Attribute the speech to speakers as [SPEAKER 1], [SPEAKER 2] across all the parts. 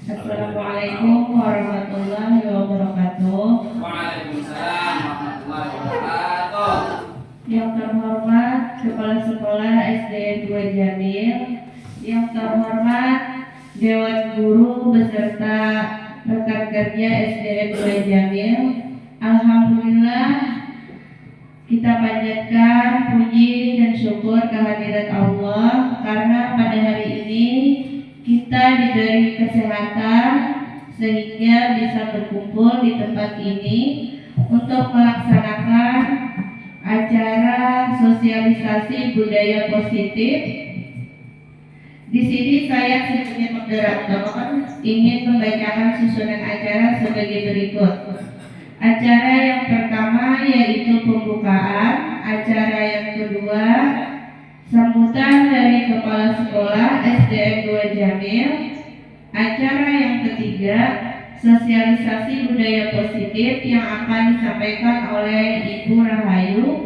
[SPEAKER 1] Assalamualaikum warahmatullahi wabarakatuh.
[SPEAKER 2] Waalaikumsalam warahmatullahi wabarakatuh.
[SPEAKER 1] Yang terhormat Kepala Sekolah SD 2 Jamil, yang terhormat Dewan Guru beserta rekan kerja SD 2 Jamil, alhamdulillah kita panjatkan puji dan syukur kehadirat Allah karena pada hari ini kita diberi kesehatan sehingga bisa berkumpul di tempat ini untuk melaksanakan acara sosialisasi budaya positif. Di sini saya sebagai moderator ingin membacakan susunan acara sebagai berikut. Acara yang pertama yaitu pembukaan, acara yang kedua sambutan dari Kepala Sekolah SDN 2 Jamil, acara yang ketiga sosialisasi budaya positif yang akan disampaikan oleh Ibu Rahayu,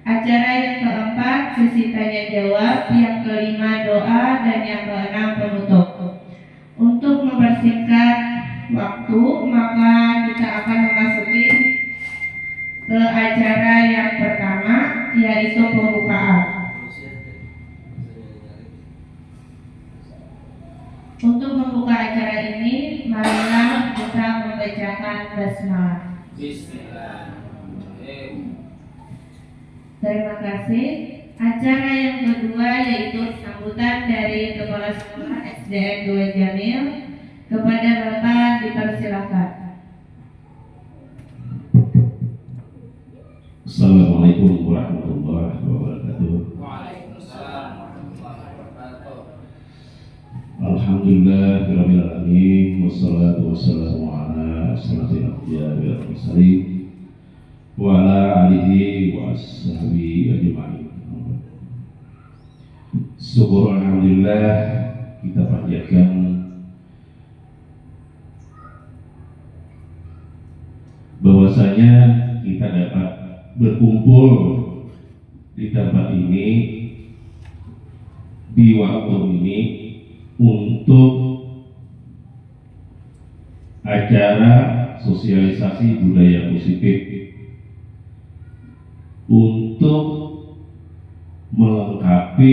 [SPEAKER 1] acara yang keempat sesi tanya jawab, yang kelima doa, dan yang keenam penutup. Untuk mempersingkat waktu, maka kita akan memasuki ke acara yang pertama yaitu pembukaan. Untuk membuka acara ini, marilah kita membacakan basmalah.
[SPEAKER 2] Bismillahirrahmanirrahim.
[SPEAKER 1] Terima kasih. Acara yang kedua yaitu sambutan dari Kepala Sekolah SDN 2 Jamil. Kepada Bapak dipersilakan.
[SPEAKER 3] Assalamualaikum warahmatullahi wabarakatuh.
[SPEAKER 2] Waalaikumsalam warahmatullahi wabarakatuh.
[SPEAKER 3] Alhamdulillahirabbil alamin, wassalatu wassalamu ala asyrofil anbiya'i wal mursalin wa ala alihi wa ashabihi ajma'in. Syukur alhamdulillah kita panjatkan bahwasanya kita dapat berkumpul di tempat ini di waktu ini untuk acara sosialisasi budaya positif, untuk melengkapi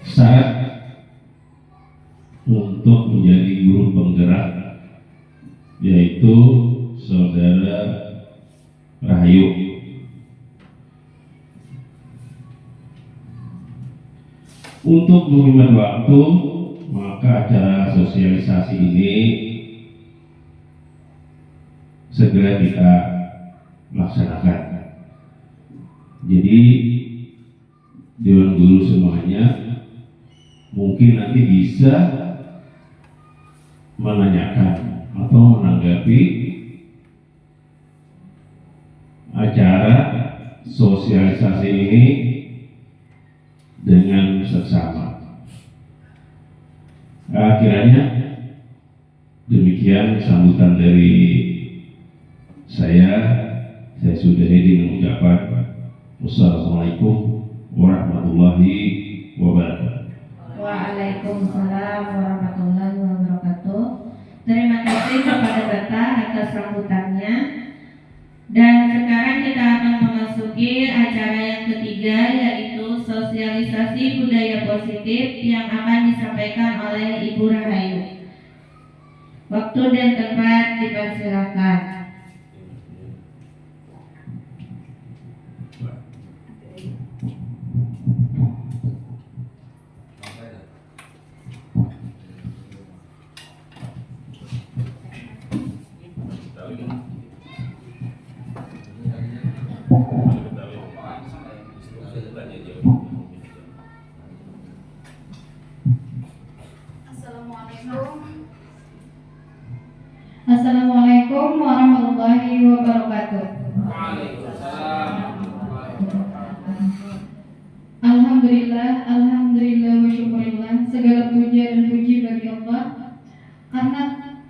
[SPEAKER 3] syarat untuk menjadi guru penggerak, yaitu Saudara Rahayu. Untuk menghemat waktu, maka acara sosialisasi ini segera kita laksanakan. Jadi Dewan Guru semuanya mungkin nanti bisa menanyakan atau menanggapi acara sosialisasi ini dengan seksama. Kiranya demikian sambutan dari saya sudahi dengan ucapan wassalamualaikum warahmatullahi wabarakatuh.
[SPEAKER 1] Waalaikumsalam warahmatullahi wabarakatuh. Terima kasih kepada Bapak atas sambutannya. Dan sekarang kita akan memasuki acara yang ketiga yaitu sosialisasi budaya positif yang akan disampaikan oleh Ibu Rahayu. Waktu dan tempat dipersilakan.
[SPEAKER 4] Assalamualaikum warahmatullahi wabarakatuh.
[SPEAKER 2] Waalaikumsalam warahmatullahi wabarakatuh.
[SPEAKER 4] Alhamdulillah wa syukurillah, segala puja dan puji bagi Allah karena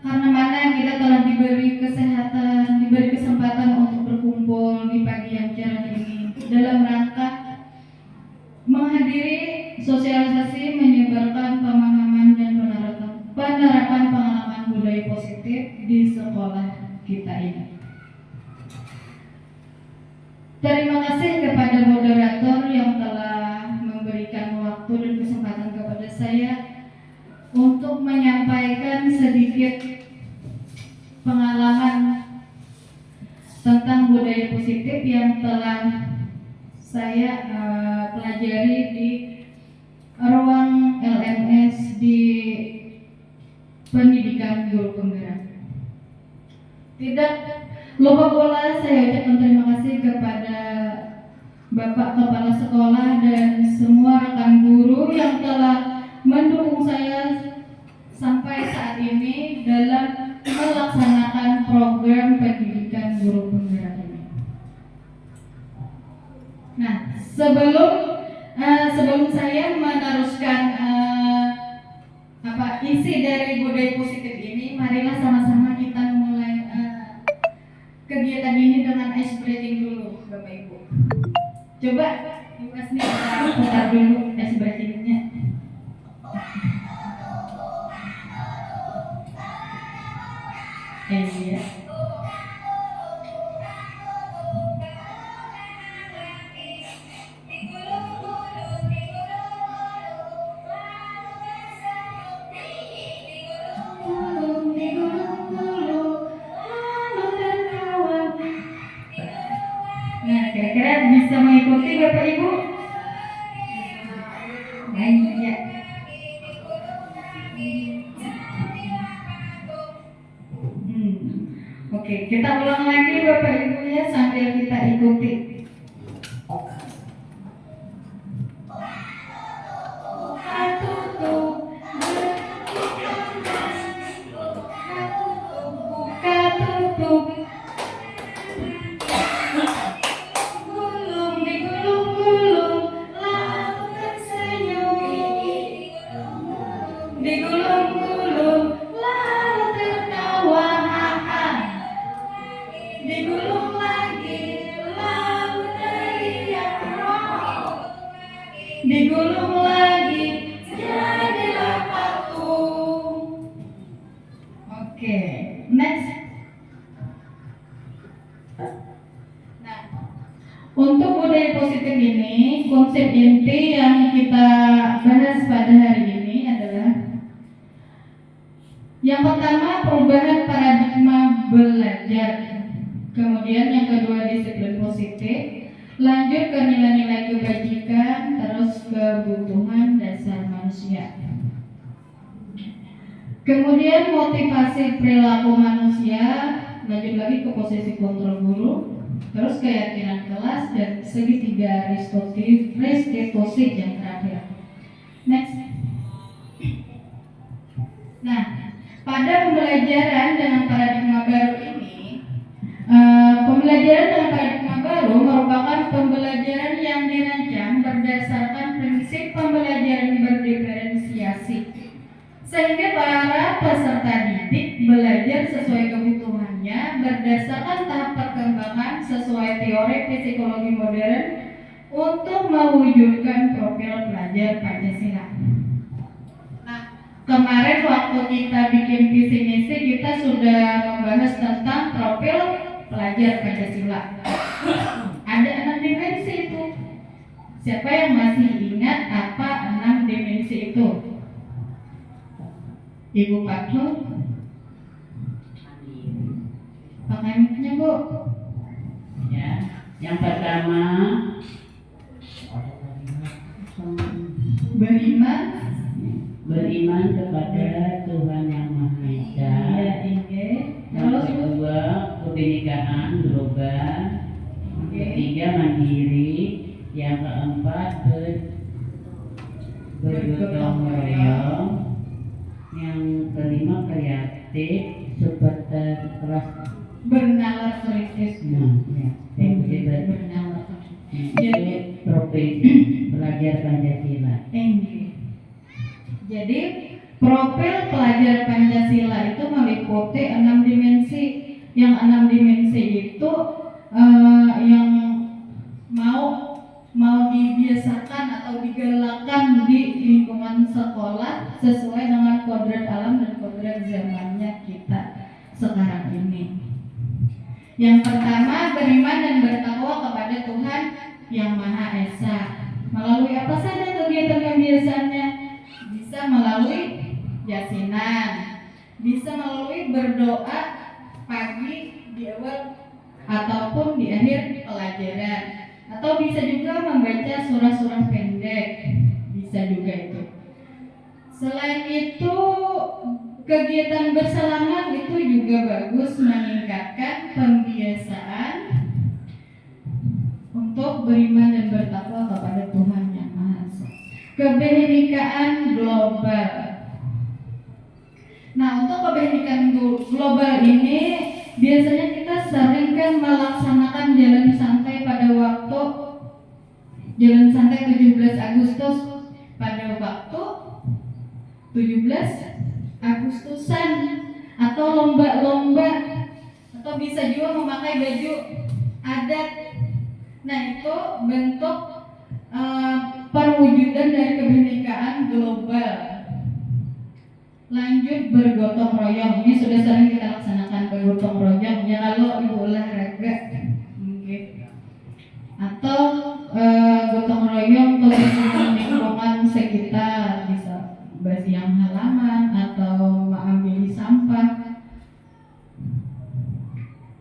[SPEAKER 4] mana kita telah diberi kesehatan, diberi kesempatan untuk berkumpul di pagi yang cerah ini dalam rangka menghadiri sosialisasi menyebarkan pemahaman dan penerapan pengalaman budaya positif di sekolah kita ini. Terima kasih kepada moderator yang telah memberikan waktu dan kesempatan kepada saya untuk menyampaikan sedikit pengalaman tentang budaya positif yang telah saya pelajari di ruang LMS di pendidikan guru penggerak. Tidak lupa pula saya ucapkan terima kasih kepada Bapak Kepala Sekolah dan semua rekan guru yang telah mendukung saya sampai saat ini dalam melaksanakan program pendidikan guru penggerak ini. Nah, sebelum saya meneruskan isi dari budaya positif ini, marilah sama-sama kita mulai kegiatan ini dengan ice breathing dulu, Bapak Ibu. Coba Mas nih kita putar dulu ice breathingnya. Iya. Nah, kira-kira bisa mengikuti Bapak Ibu? Nah, iya. Oke, kita ulang lagi Bapak Ibu ya sambil kita ikuti. Digulung-gulung lalu tertawa, haha. Digulung lagi lalu teriak, wow. Digulung lagi jadilah patung. Oke, next. Nah, untuk budaya positif ini, konsep inti yang kita bahas pada hari ini adalah yang pertama, perubahan paradigma belajar. Kemudian yang kedua, disiplin positif. Lanjut ke nilai-nilai kebajikan, terus kebutuhan dasar manusia. Kemudian motivasi perilaku manusia, lanjut lagi ke posisi kontrol guru, terus keyakinan kelas dan segitiga restitusi yang terakhir. Next. Nah, pada pembelajaran dengan paradigma baru ini, pembelajaran dengan paradigma baru merupakan pembelajaran yang dirancang berdasarkan prinsip pembelajaran berdiferensiasi, sehingga para peserta didik belajar sesuai kebutuhannya berdasarkan tahap perkembangan sesuai teori psikologi modern untuk mewujudkan profil pelajar Pancasila. Kemarin waktu kita bikin visi misi, kita sudah membahas tentang profil pelajar Pancasila. Ada 6 dimensi itu. Siapa yang masih ingat apa 6 dimensi itu? Ibu Patul? Pakai mic-nya, Bu.
[SPEAKER 5] Ya, yang pertama beriman kepada Tuhan Yang Maha Esa. Yang kedua, kebinekaan global. Yang ketiga, mandiri. Yang keempat, bergotong royong. Yang kelima, kreatif, seperti kelas
[SPEAKER 4] Bernalar kritis.
[SPEAKER 5] bernalar. Itu profesi pelajar Pancasila.
[SPEAKER 4] Jadi profil pelajar Pancasila itu meliputi 6 dimensi. Yang 6 dimensi itu yang mau mau dibiasakan atau digalakkan di lingkungan sekolah sesuai dengan kodrat alam dan kodrat zamannya kita sekarang ini. Yang pertama, beriman dan bertakwa kepada Tuhan yang Maha Esa. Melalui apa saja kegiatan kebiasaannya? Bisa melalui yasinan, bisa melalui berdoa pagi di awal ataupun di akhir pelajaran, atau bisa juga membaca surah-surah pendek, bisa juga itu. Selain itu, kegiatan bersalaman itu juga bagus meningkatkan pembiasaan untuk beriman dan bertakwa kepada Tuhan yang Maha Esa. Kebenekaan global. Nah, untuk kebenekaan global ini biasanya kita sering kan melaksanakan jalan santai pada waktu jalan santai 17 Agustus pada waktu 17 Agustusan atau lomba-lomba, atau bisa juga memakai baju adat. Nah, itu bentuk perwujudan dari kebinekaan global. Lanjut, bergotong royong. Ini sudah sering kita laksanakan bergotong royong ya kalau ibu olahraga mungkin. Atau gotong royong kebersihan lingkungan sekitar, bisa bersihan halaman atau mengambil sampah.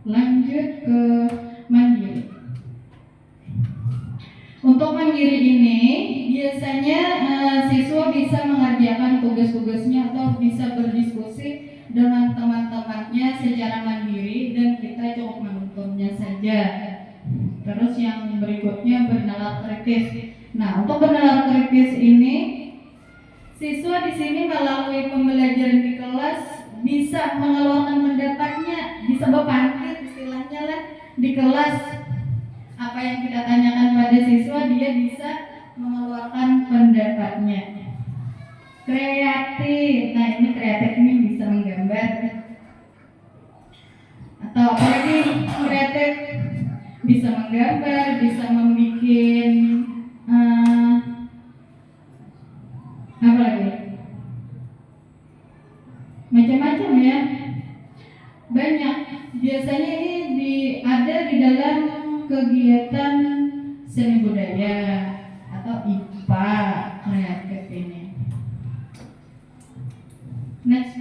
[SPEAKER 4] Lanjut ke mandiri. Untuk mandiri ini biasanya siswa bisa mengerjakan tugas-tugasnya atau bisa berdiskusi dengan teman-temannya secara mandiri dan kita cukup menontonnya saja. Terus yang berikutnya bernalar kritis. Nah, untuk bernalar kritis ini siswa di sini melalui pembelajaran di kelas bisa mengeluarkan pendapatnya, bisa berpikir istilahnya lah di kelas. Apa yang kita tanyakan pada siswa, dia bisa mengeluarkan pendapatnya. Kreatif, nah ini kreatif ini bisa menggambar. Atau apalagi kreatif, bisa menggambar, bisa membuat apa lagi? Macam-macam ya, banyak. Biasanya ini ada di dalam kegiatan seni budaya atau IPA kreatif ini. Next.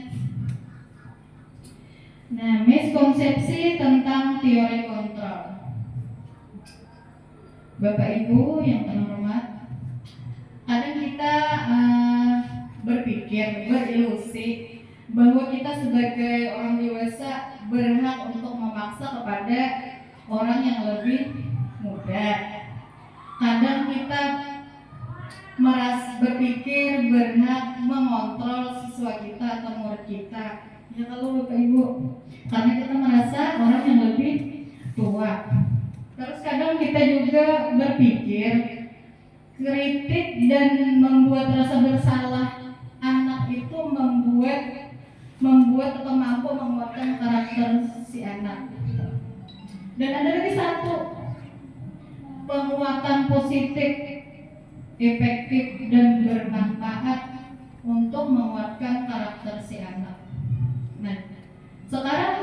[SPEAKER 4] Nah, miskonsepsi tentang teori kontrol. Bapak Ibu yang terhormat, kadang kita berpikir, berilusi bahwa kita sebagai orang dewasa berhak untuk memaksa kepada orang yang lebih muda. Kadang kita berpikir berhak mengontrol siswa kita atau murid kita. Ya kalau Bapak Ibu, karena kita merasa orang yang lebih tua. Terus kadang kita juga berpikir kritik dan membuat rasa bersalah anak itu membuat atau mampu menguatkan karakter si anak. Dan ada lagi satu, penguatan positif, efektif dan bermanfaat untuk menguatkan karakter si anak. Nah, sekarang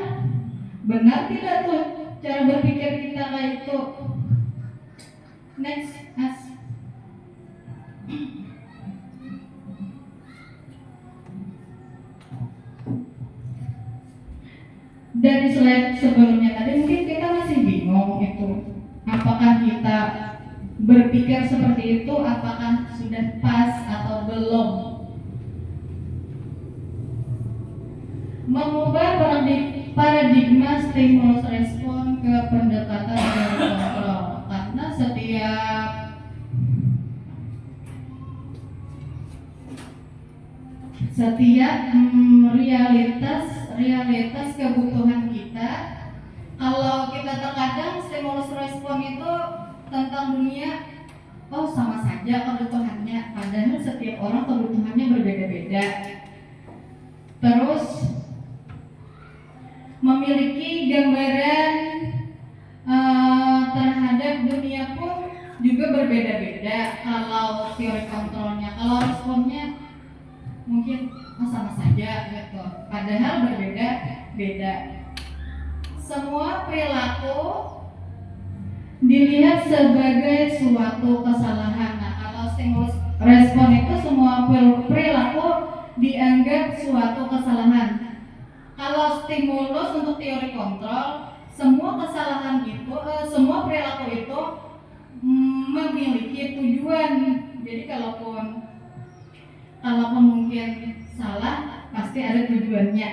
[SPEAKER 4] benar tidak tuh cara berpikir kita kayak itu? Next, as. Dari slide sebelumnya tadi mungkin kita masih bingung itu apakah kita berpikir seperti itu, apakah sudah pas atau belum. Mengubah paradigma stimulus respon ke pendekatan teori kontrol, karena setiap realitas kebutuhan kita. Kalau kita terkadang stimulus respon itu tentang dunia, oh sama saja kebutuhannya, padahal setiap orang kebutuhannya berbeda-beda. Terus memiliki gambaran terhadap dunia pun juga berbeda-beda. Kalau teori kontrolnya, kalau responnya mungkin sama saja gitu. Padahal berbeda-beda. Semua perilaku dilihat sebagai suatu kesalahan. Nah, kalau stimulus respon itu semua perilaku dianggap suatu kesalahan. Kalau stimulus untuk teori kontrol, semua kesalahan itu, semua perilaku itu memiliki tujuan. Jadi kalaupun mungkin salah, pasti ada tujuannya.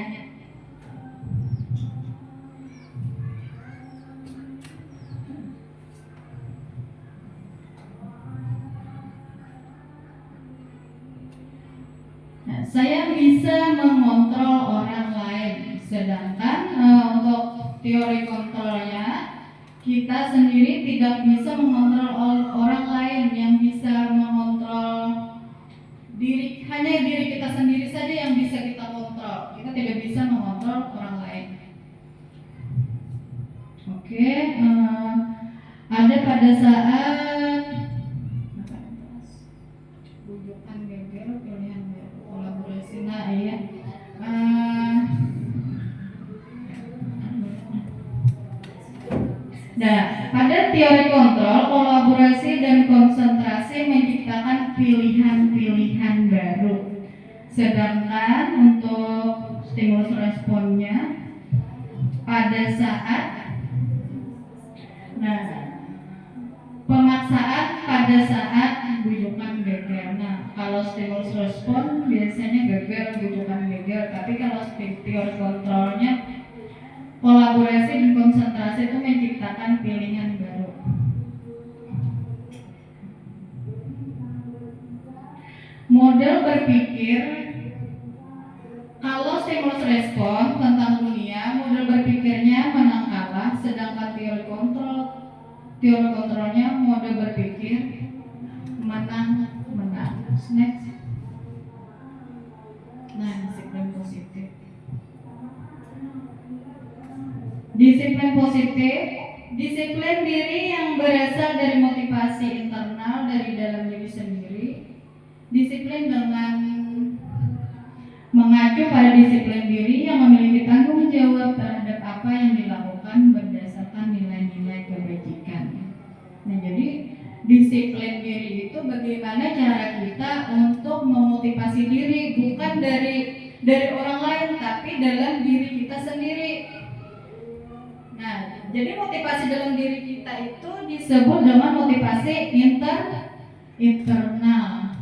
[SPEAKER 4] Nah, saya bisa mengontrol orang lain, sedangkan untuk teori kontrolnya kita sendiri tidak bisa mengontrol orang lain. Yang bisa mengontrol hanya diri kita sendiri saja yang bisa kita kontrol. Kita tidak bisa mengontrol orang lain. Oke, ada pada saat bujukan geger pilihan kolaborasi. Nah, iya. Nah, pada teori kontrol, kolaborasi dan konsentrasi menciptakan pilihan-pilihan baru. Sedangkan untuk stimulus responnya pada saat pemaksaan pada saat bujukan gagal. Nah, kalau stimulus respon biasanya gagal, bujukan gagal. Tapi kalau teori kontrolnya, kolaborasi dan konsentrasi itu menciptakan pilihan baru. Model berpikir, kalau stimulus respon tentang dunia, model berpikirnya menang kalah, sedangkan teori kontrolnya model berpikir menang. Next. Nah, disiplin positif. Disiplin positif, disiplin diri yang berasal dari motivasi internal dari dalam diri sendiri. Disiplin dengan mengacu pada disiplin diri yang memiliki tanggung jawab terhadap apa yang dilakukan berdasarkan nilai-nilai kebajikan. Nah, jadi disiplin diri itu bagaimana cara kita untuk memotivasi diri, bukan dari orang lain, tapi dalam diri kita sendiri. Nah, jadi motivasi dalam diri kita itu disebut dengan motivasi internal.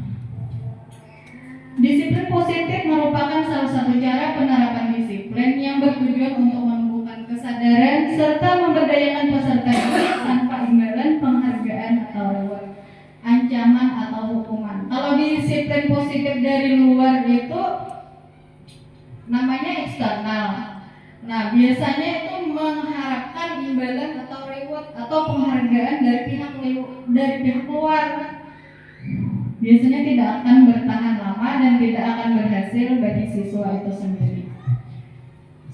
[SPEAKER 4] Disiplin positif merupakan salah satu cara penerapan disiplin yang bertujuan untuk menumbuhkan kesadaran serta memberdayakan peserta didik tanpa imbalan penghargaan atau reward, ancaman atau hukuman. Kalau disiplin positif dari luar itu namanya eksternal. Nah, biasanya itu mengharapkan imbalan atau reward atau penghargaan dari pihak luar. Biasanya tidak akan bertahan lama dan tidak akan berhasil bagi siswa itu sendiri.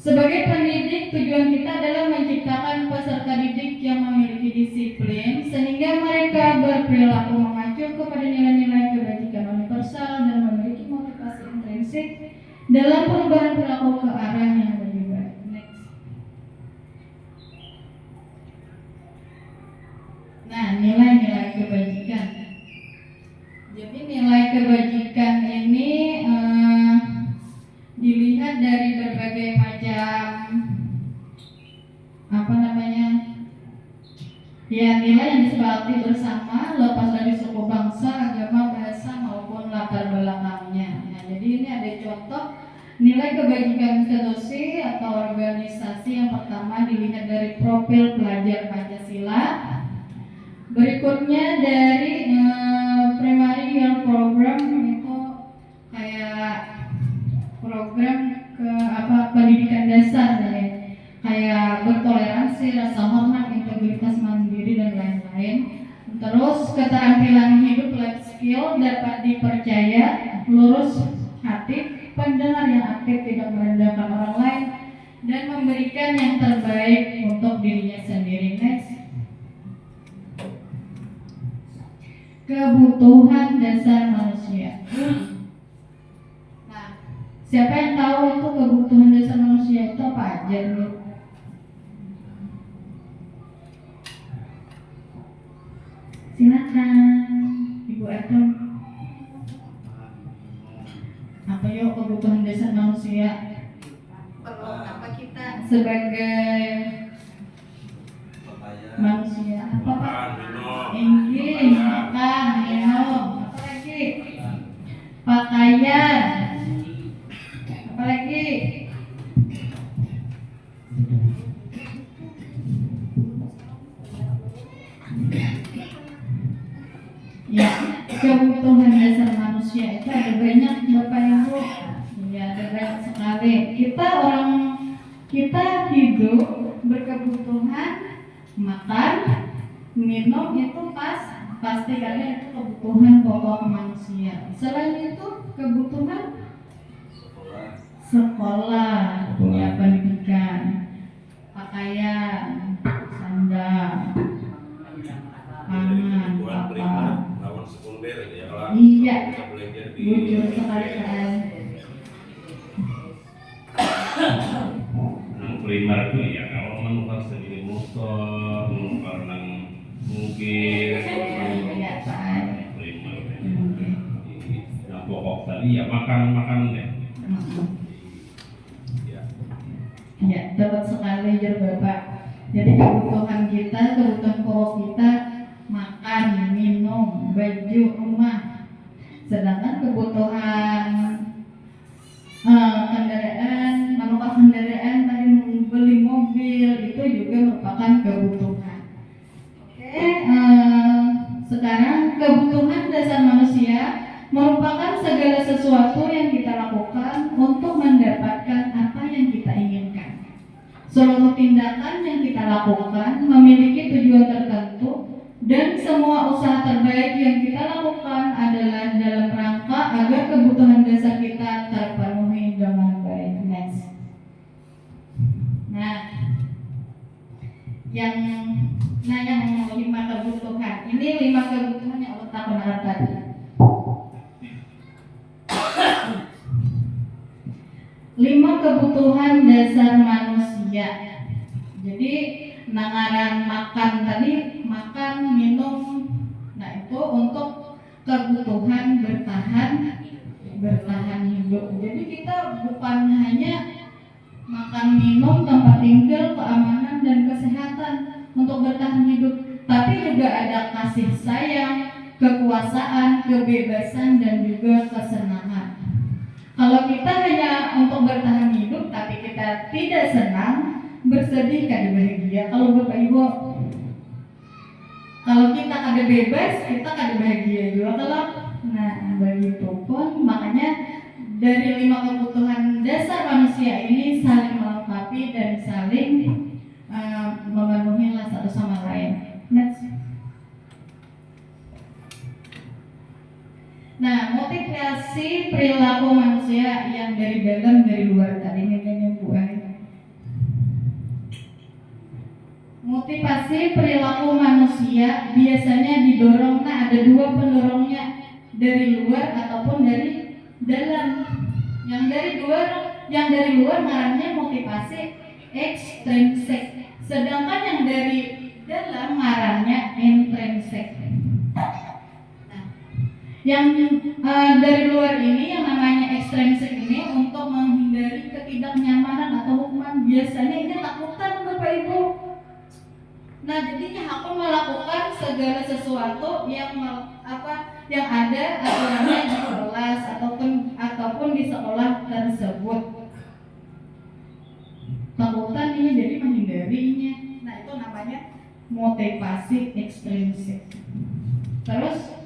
[SPEAKER 4] Sebagai pendidik, tujuan kita adalah menciptakan peserta didik yang memiliki disiplin sehingga mereka berperilaku mengacu kepada nilai-nilai kebajikan universal dan memiliki motivasi intrinsik dalam perubahan perilaku ke arah yang lebih baik. Next. Nah, nilai-nilai kebajikan. Jadi nilai kebajikan ini dilihat dari berbagai macam nilai yang disepakati bersama lepas dari suku, bangsa, agama, bahasa maupun latar belakangnya. Nah, jadi ini ada contoh nilai kebajikan institusi atau organisasi. Yang pertama dilihat dari profil pelajar Pancasila. Berikutnya dari primary year program, itu kayak program pendidikan dasar ya. Kayak bertoleransi, rasa hormat, integritas, mandiri dan lain-lain. Terus keterampilan hidup, life skill, dapat dipercaya, lurus hati, pendengar yang aktif, tidak merendahkan orang lain, dan memberikan yang terbaik untuk dirinya sendiri. Next. kebutuhan dasar manusia. Nah, siapa yang tahu itu kebutuhan dasar manusia itu apa aja nih? Silakan, Ibu Atom. Apa yuk kebutuhan dasar manusia? Perlu apa kita sebagai manusia? Apa Pak? Ini makan, minum, apa lagi? Pakaian, apa lagi? Ya, kebutuhan dasar manusia itu ada banyak Bapak Ibu. Ya, ada banyak sekali. Kita hidup berkebutuhan makan, minum itu pasti karena itu kebutuhan pokok manusia. Selain itu kebutuhan sekolah, ya pendidikan, pakaian, sandal, pangan, apa.
[SPEAKER 3] lawan sekunder ya kalau
[SPEAKER 4] Iya,
[SPEAKER 3] kita belajar di
[SPEAKER 4] jujur sekali kan.
[SPEAKER 3] nang primer itu ya kalau menukar sendiri motor, menukar nang mungkin
[SPEAKER 4] Iya, Pak.
[SPEAKER 3] primer
[SPEAKER 4] Oke.
[SPEAKER 3] yang pokok tadi ya makan deh ya.
[SPEAKER 4] Ya, tepat sekali ya Bapak. Jadi kebutuhan pokok kita makan, minum, baju, rumah. Sedangkan kebutuhan kendaraan tadi membeli mobil itu juga merupakan kebutuhan. Oke, sekarang kebutuhan dasar manusia merupakan segala sesuatu yang kita lakukan untuk mendapatkan apa yang kita inginkan. Seluruh tindakan yang kita lakukan memiliki tujuan tertentu dan semua usaha terbaik yang kita lakukan adalah dalam rangka agar kebutuhan dasar kita terpenuhi dengan baik. Next. Nah, yang 5 kebutuhan. Ini 5 kebutuhan yang Allah takutkan tadi. Lima kebutuhan dasar manusia. Jadi nangaran makan tadi, makan, minum. Nah, itu untuk kebutuhan bertahan hidup. Jadi kita bukan hanya makan, minum, tempat tinggal, keamanan dan kesehatan untuk bertahan hidup, tapi juga ada kasih sayang, kekuasaan, kebebasan dan juga kesenangan. Kalau kita hanya untuk bertahan hidup tapi kita tidak senang, bersedih, kada bahagia. Kalau Bapak Ibu, kalau kita kada bebas, kita kada bahagia juga. Nah, begitu pun makanya dari 5 kebutuhan dasar manusia ini saling melengkapi dan saling memenuhi satu sama lain. Next. Nah, motivasi perilaku manusia yang dari dalam dari luar tadi ini Bu. Motivasi perilaku manusia biasanya didorong. Nah, ada 2 pendorongnya, dari luar ataupun dari dalam. Yang dari luar ngarannya motivasi ekstrinsik, sedangkan yang dari dalam ngarannya intrinsik. Yang dari luar ini yang namanya ekstrinsik ini untuk menghindari ketidaknyamanan atau hukuman. Biasanya ini takutan Bapak Ibu. Nah, jadinya aku melakukan segala sesuatu yang ada aturannya di kelas ataupun di sekolah tersebut. Takutan ini jadi menghindarinya. Nah, itu namanya motivasi ekstrinsik. Terus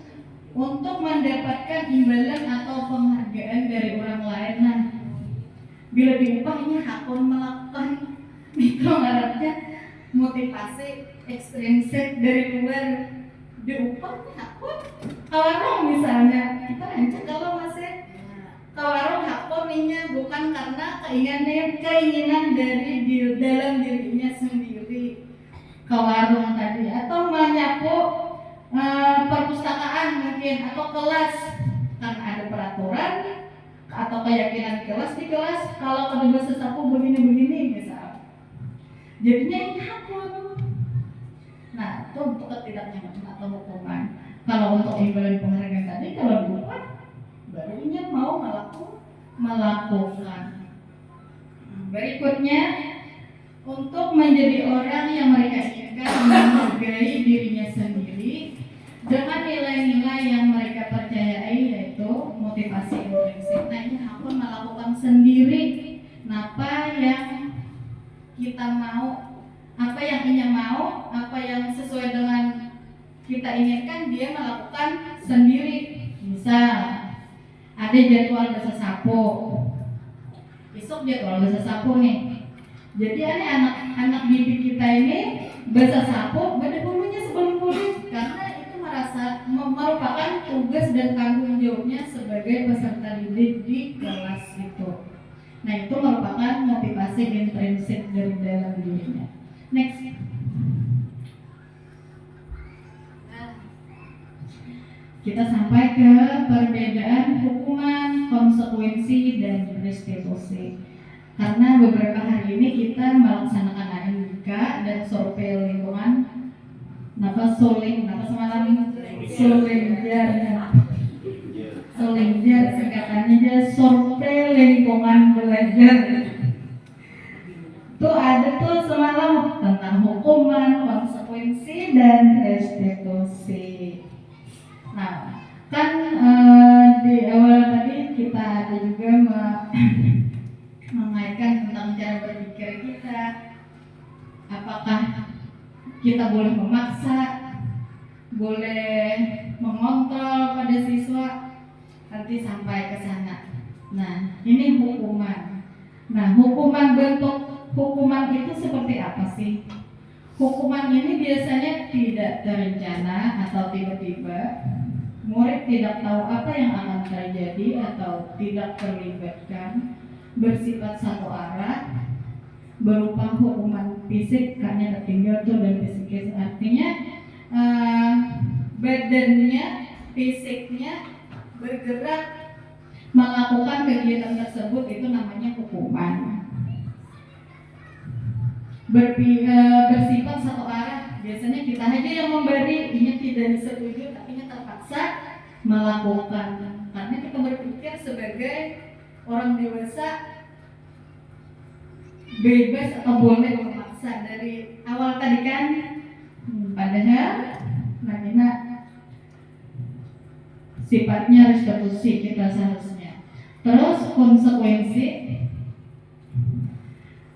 [SPEAKER 4] untuk mendapatkan imbalan atau penghargaan dari orang lain. Nah, bila diupahnya hakun melakukan itu ngarannya motivasi ekstrinsik dari luar. Diupahnya hakun kawarung misalnya, kita aja kalau masih kawarung hakuninya bukan karena keinginan dari dalam dirinya sendiri kawarung tadi, atau menyapu perpustakaan yakin atau kelas karena ada peraturan atau keyakinan di kelas kalau kedua sesapu begini misal jadinya ini hakun. Nah itu untuk ketidaknyamanan atau hukuman. Kalau untuk imbalan penghargaan tadi kalau bukan barunya mau melakukan. Berikutnya untuk menjadi orang yang mereka inginkan menghargai dirinya sendiri dengan nilai-nilai yang mereka percayai yaitu motivasi intrinsik. Nah ini hakun melakukan sendiri apa yang kita mau, apa yang ia mau, apa yang sesuai dengan kita inginkan dia melakukan sendiri. Misal ada jadwal bahasa sapu, besok jadwal bahasa sapu nih. Jadi anak didik kita ini bahasa sapu pada bulunya sebelum bulu karena itu merupakan tugas dan tanggung jawabnya sebagai peserta didik di kelas itu. Nah itu merupakan motivasi intrinsik dari dalam dirinya. Next. Kita sampai ke perbedaan hukuman, konsekuensi, dan restitusi. Karena beberapa hari ini kita melaksanakan AMK dan survei lingkungan. Solingjar singkatannya aja survei lingkungan belajar. Tuh ada tuh semalam tentang hukuman, konsekuensi, dan restitusi. Nah, kan di awal tadi kita ada juga mengaitkan tentang cara berpikir kita. Apakah kita boleh memaksa, boleh mengontrol pada siswa, nanti sampai ke sana. Nah, ini hukuman. Nah, bentuk hukuman itu seperti apa sih? Hukuman ini biasanya tidak terencana atau tiba-tiba. Murid tidak tahu apa yang akan terjadi atau tidak terlibatkan, bersifat satu arah, berupa hukuman fisik, hanya tertinggal tuh dan fisikis. Artinya badannya, fisiknya bergerak melakukan kegiatan tersebut itu namanya hukuman. Bersifat satu arah, biasanya kita aja yang memberi, ini tidak setuju tapi terpaksa melakukan karena kita berpikir sebagai orang dewasa bebas atau boleh memaksa dari awal tadi kan. Padahal sifatnya restitusi kita seharusnya. Terus konsekuensi,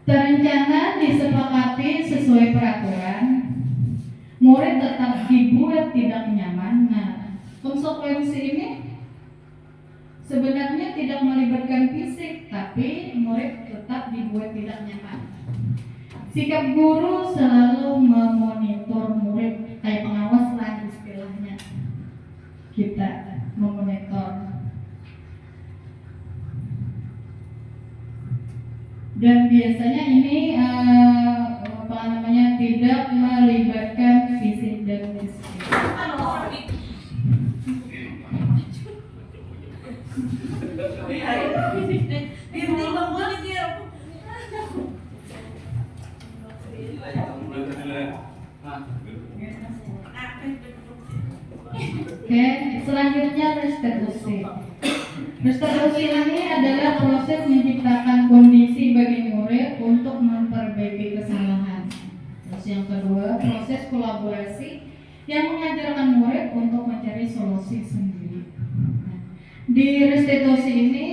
[SPEAKER 4] terencana disepakati sesuai peraturan, murid tetap dibuat tidak nyaman. Nah, konsekuensi ini sebenarnya tidak melibatkan fisik, tapi murid tetap dibuat tidak nyaman. Sikap guru selalu memonitor murid, kayak pengawas lah istilahnya. Kita memonitor. Dan biasanya ini tidak melibatkan fisik dan psikis. Oke, selanjutnya restitusi. Restitusi ini adalah proses menciptakan kondisi bagi murid untuk memperbaiki kesalahan. Terus yang kedua, proses kolaborasi yang mengajarkan murid untuk mencari solusi sendiri. Nah, di restitusi ini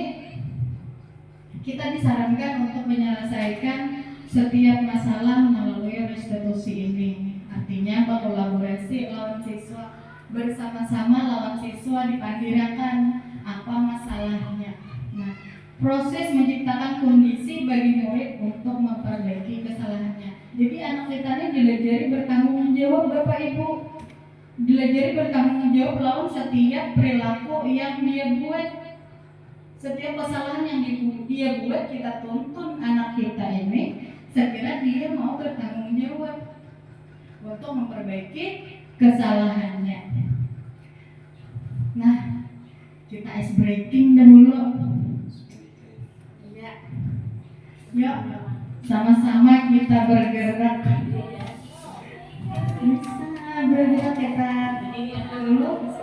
[SPEAKER 4] kita disarankan untuk menyelesaikan setiap masalah melalui restitusi ini. Artinya berkolaborasi lawan siswa, bersama-sama lawan siswa dipandirakan apa masalahnya. Nah, proses menciptakan kondisi bagi murid untuk memperbaiki kesalahannya. Jadi anak kita ini diajari bertanggung jawab, Bapak Ibu. Diajari bertanggung jawab lawan setiap perilaku yang dia buat. Setiap kesalahan yang dia buat, kita tuntun anak kita ini sekira dia mau bertanggung jawab untuk memperbaiki kesalahannya. kita ice breaking dahulu. Iya. Yuk, sama-sama kita bergerak. Bisa bergerak kita dulu.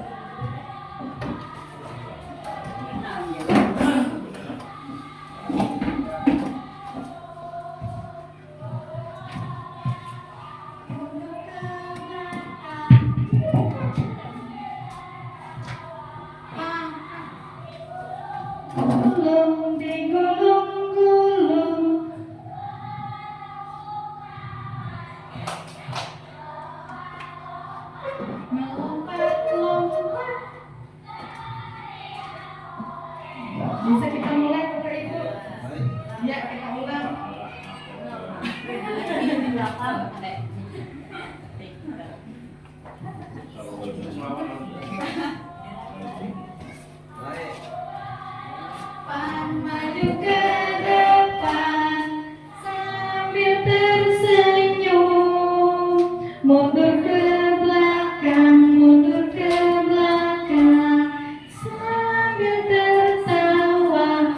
[SPEAKER 4] Gulung digulung-gulung, melompat-lompat. Bisa kita mulai Bapak Ibu? Ya, kita ulang. Maju ke depan sambil tersenyum, mundur ke belakang sambil tertawa.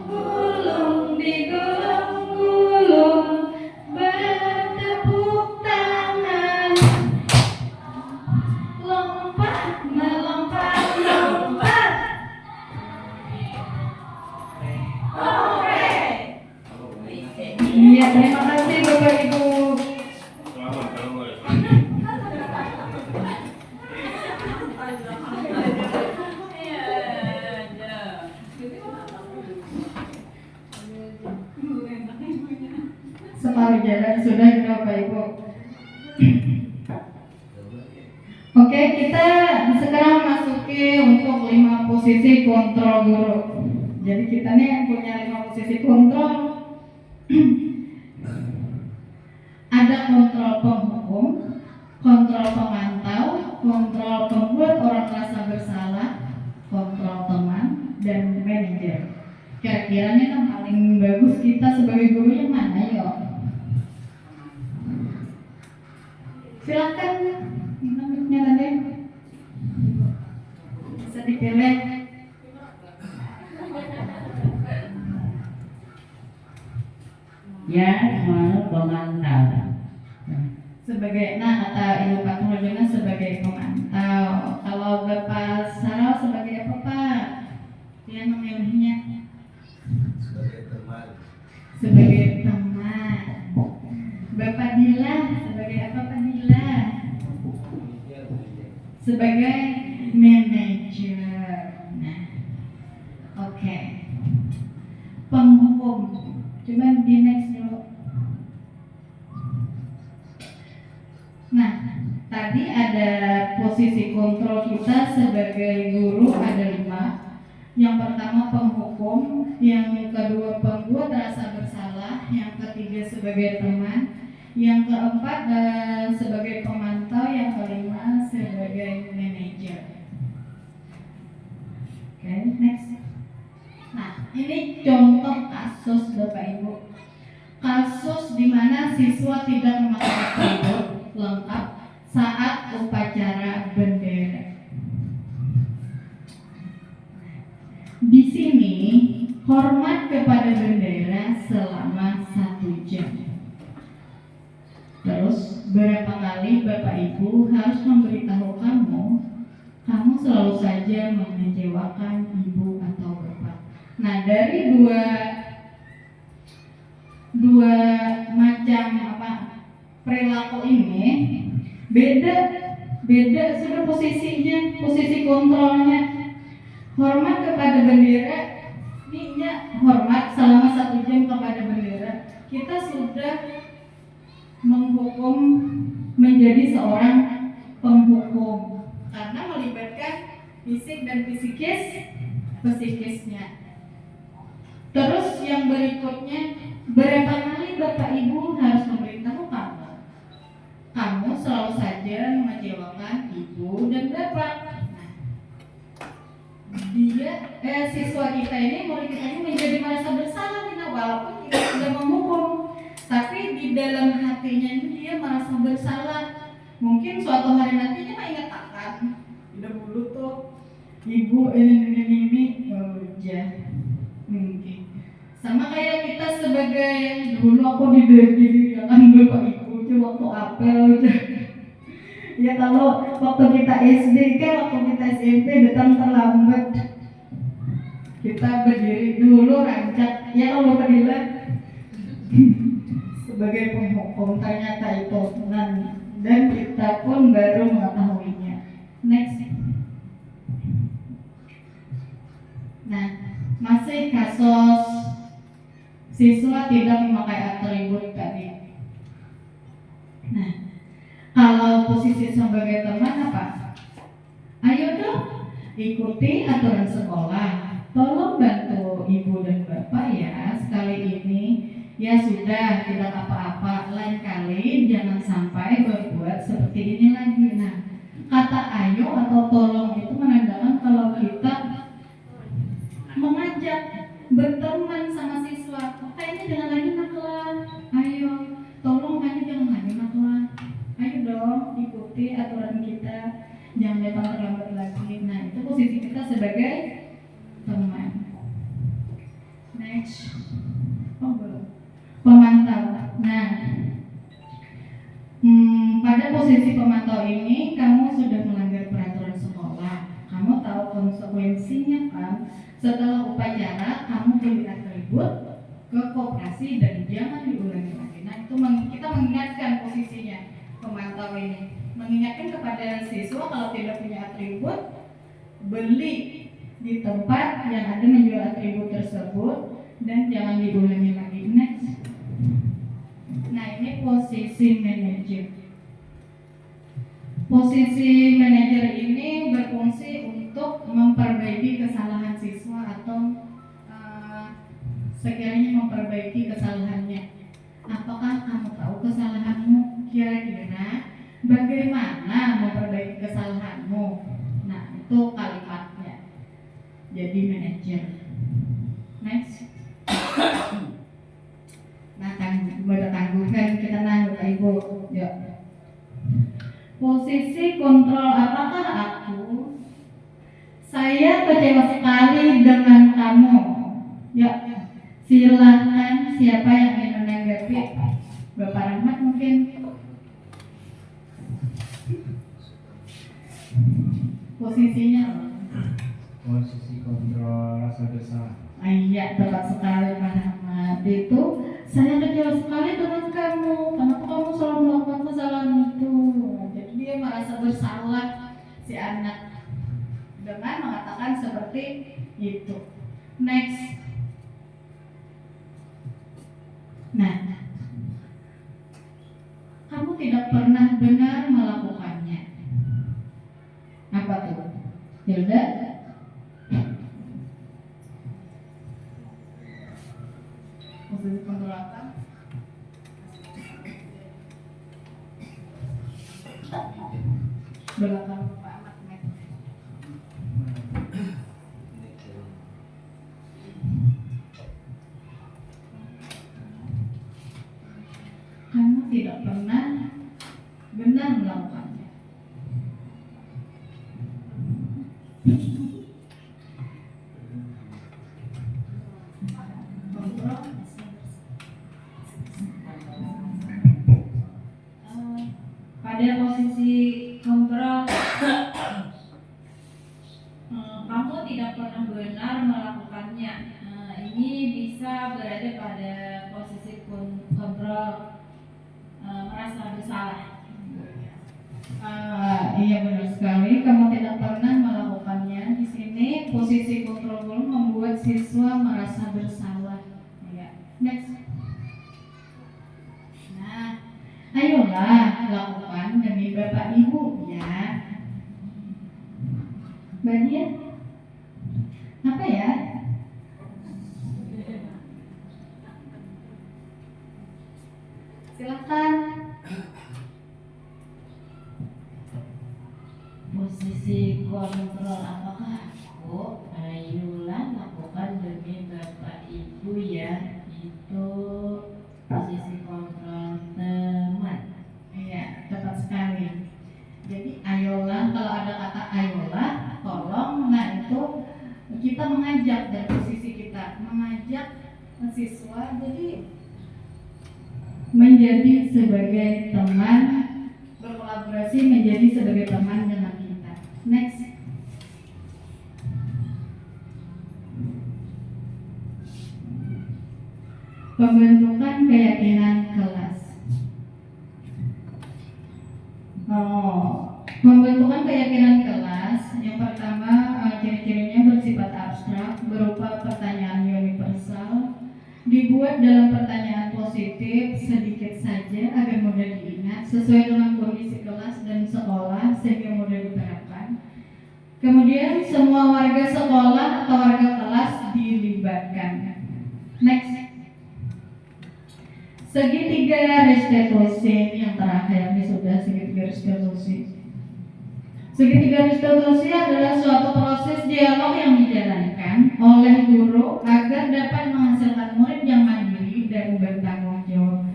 [SPEAKER 4] Gulung digulung-gulung, bertepuk tangan, lompat melompat-lompat. Iya, terima kasih Bapak Ibu. Separuh jalan sudah Bapak Ibu. Oke, kita sekarang masuki untuk 5 posisi kontrol guru. Jadi kita nih punya 5 posisi kontrol. Ada kontrol penghukum, kontrol pemantau, kontrol pembuat orang merasa bersalah, kontrol teman, dan manajer. Kira-kira nih yang paling bagus kita sebagai guru yang mana yuk? Silakan, namanya tadi bisa dipilih.
[SPEAKER 5] Ya, mau pemantau.
[SPEAKER 4] Sebagai atau Ibu Pak Nurjana sebagai pemantau. Kalau Bapak Sarau sebagai apa Pak? Dia memilihnya sebagai teman. Bapak Dila sebagai apa Pak Dila? Sebagai manajer. Nah, oke. Penghukum. Coba di next dulu. Nah, tadi ada posisi kontrol kita sebagai guru ada 5. Yang pertama penghukum, yang kedua pembuat rasa bersalah, yang ketiga sebagai teman, yang keempat sebagai pemantau, yang kelima sebagai manajer. Oke, next. Nah, ini contoh kasus Bapak Ibu. Kasus di mana siswa tidak memakai atribut lengkap saat upacara bendera. Di sini hormat kepada bendera selama 1 jam. Terus berapa kali Bapak Ibu harus memberitahu kamu selalu saja mengecewakan ibu atau bapak. Nah, dari dua macam perilaku ini beda sudah posisinya, posisi kontrolnya. Hormat kepada bendera, ini hormat selama 1 jam kepada bendera. Kita sudah menghukum menjadi seorang penghukum karena melibatkan fisik dan psikisnya. Terus yang berikutnya, berapa kali Bapak Ibu harus memberitahu kamu selalu saja mengecewakan ibu dan bapak. Siswa kita ini, murid kita ini menjadi merasa bersalah walaupun kita sudah menghukum, tapi di dalam hatinya ini dia merasa bersalah. Mungkin suatu hari nanti dia ingat akan dahulu tuh ibu ini ya mungkin sama kayak kita sebagai dulu aku didirikan bapak ibu waktu apel ya kalau waktu kita SD kan waktu kita SMP datang terlambat kita berdiri dulu rancak ya kalau pernah sebagai penghukum ternyata itu dan kita pun baru mengetahuinya. Next. Nah, masih kasus siswa tidak memakai atribut tadi. Nah, kalau posisi sebagai teman apa? Ayo dong ikuti aturan sekolah. Tolong bantu ibu dan bapak ya sekali ini. Ya sudah, tidak apa-apa. Lain kali jangan sampai berbuat seperti ini lagi. Nah, kata ayo atau tolong itu menandakan kalau kita mengajak berteman sama siswa. Kayaknya jangan lagi nakal. Ayo, tolong ayo jangan lagi nakal. Ayo dong, ikuti aturan kita. Jangan datang terlambat lagi. Nah, itu posisi kita sebagai teman. Next. Oh, belum. Pemantau. Nah, pada posisi pemantau ini kamu sudah melanggar peraturan sekolah. Kamu tahu konsekuensinya kan? Setelah upacara kamu beli atribut ke koperasi dan jangan diulangi lagi. Nah, itu kita mengingatkan posisinya pemantau ini. Mengingatkan kepada siswa kalau tidak punya atribut beli di tempat yang ada menjual atribut tersebut dan jangan diulangi lagi. Next. Nah, ini posisi manajer. Posisi manajer ini berfungsi untuk memperbaiki kesalahan siswa atau sekiranya memperbaiki kesalahannya. Apakah kamu tahu kesalahanmu? Kira-kira bagaimana memperbaiki kesalahanmu? Nah, itu kalimatnya. Jadi manajer. Next. Nah, bertanggungan kita nanggung ibu. Yuk. Posisi kontrol, apakah aku? Saya kecewa sekali dengan kamu. Ya, silahkan siapa yang ingin menanggapi? Bapak Rahmat mungkin. Posisinya.
[SPEAKER 6] Posisi kontrol rasa bersalah.
[SPEAKER 4] Iya, tepat sekali Pak Rahmat. Itu saya kecewa sekali dengan kamu. Kenapa kamu selalu melakukan kesalahan itu? Jadi dia merasa bersalah si anak dengan mengatakan seperti itu. Next. Nah, kamu tidak pernah benar melakukannya. Apa tuh? Hilda? Posisi kontrol apa? Belakang Pak Ahmad. Kamu tidak pernah benar melakukannya. Kontrol.
[SPEAKER 1] Pada posisi kontrol kamu tidak pernah benar melakukannya. Ini bisa berada pada posisi kontrol merasa bersalah.
[SPEAKER 4] Iya benar sekali. Kamu tidak pernah melakukannya. Di sini posisi kontrol membuat siswa merasa bersalah. Ya. Next. Nah, ayolah lakukan demi Bapak Ibu ya. Mbak Dia, apa ya? Silakan.
[SPEAKER 5] Posisi kontrol apakah aku? Ayolah lakukan demi Bapak Ibu ya. Itu posisi kontrol teman.
[SPEAKER 4] Iya, tepat sekali. Jadi ayolah, kalau ada kata ayolah, tolong. Nah, kita mengajak dari posisi kita mengajak siswa jadi menjadi sebagai teman, berkolaborasi menjadi sebagai teman dengan kita. Next. Pembentukan keyakinan kelas. Pembentukan keyakinan kelas yang pertama ciri-cirinya bersifat abstrak berupa pertanyaan universal, dibuat dalam pertanyaan positif sedikit saja agar mudah diingat sesuai dengan kondisi kelas dan sekolah sehingga mudah diterapkan. Kemudian semua warga sekolah atau warga kelas dilibatkan. Next. Segitiga restitusi yang terakhir ini sudah segitiga restitusi. Segitiga restitusi adalah suatu proses dialog yang dijalankan oleh guru agar dapat menghasilkan murid yang mandiri dan bertanggung jawab.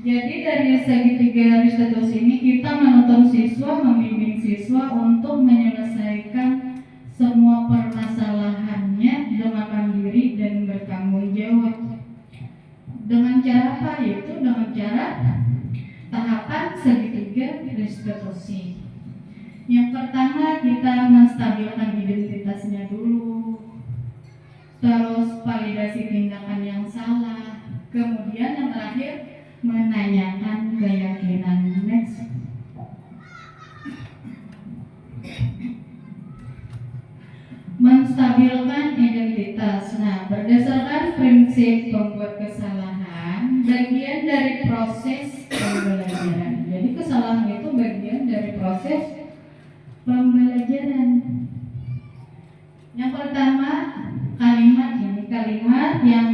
[SPEAKER 4] Jadi dari segitiga restitusi ini kita menuntun siswa, membimbing siswa untuk menyelesaikan semua permasalahannya dengan mandiri dan bertanggung jawab. Dengan cara apa? Yaitu dengan cara tahapan segitiga restitusi. Yang pertama kita menstabilkan identitasnya dulu, terus validasi tindakan yang salah, kemudian yang terakhir menanyakan keyakinan. Next. Menstabilkan identitas. Nah, berdasarkan prinsip pembuat kesalahan, bagian dari proses pembelajaran. Jadi kesalahan itu bagian dari proses pembelajaran. Yang pertama, kalimat ini kalimat yang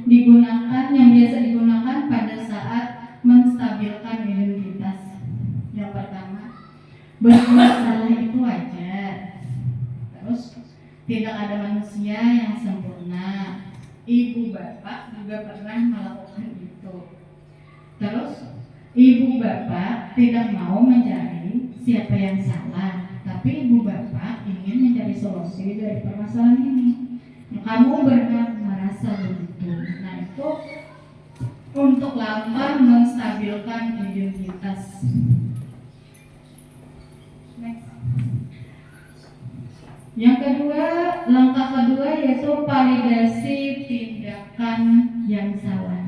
[SPEAKER 4] digunakan, yang biasa digunakan pada saat menstabilkan identitas. Yang pertama, berbuat salah itu wajar. Terus, tidak ada manusia yang sempurna. Ibu bapak juga pernah melakukan itu. Terus, ibu bapak tidak mau mencari siapa yang salah, tapi ibu bapak ingin mencari solusi dari permasalahan ini. Kamu berhak merasa begitu. Nah, itu untuk langkah menstabilkan identitas. Next. Yang kedua, langkah kedua yaitu validasi tindakan yang salah.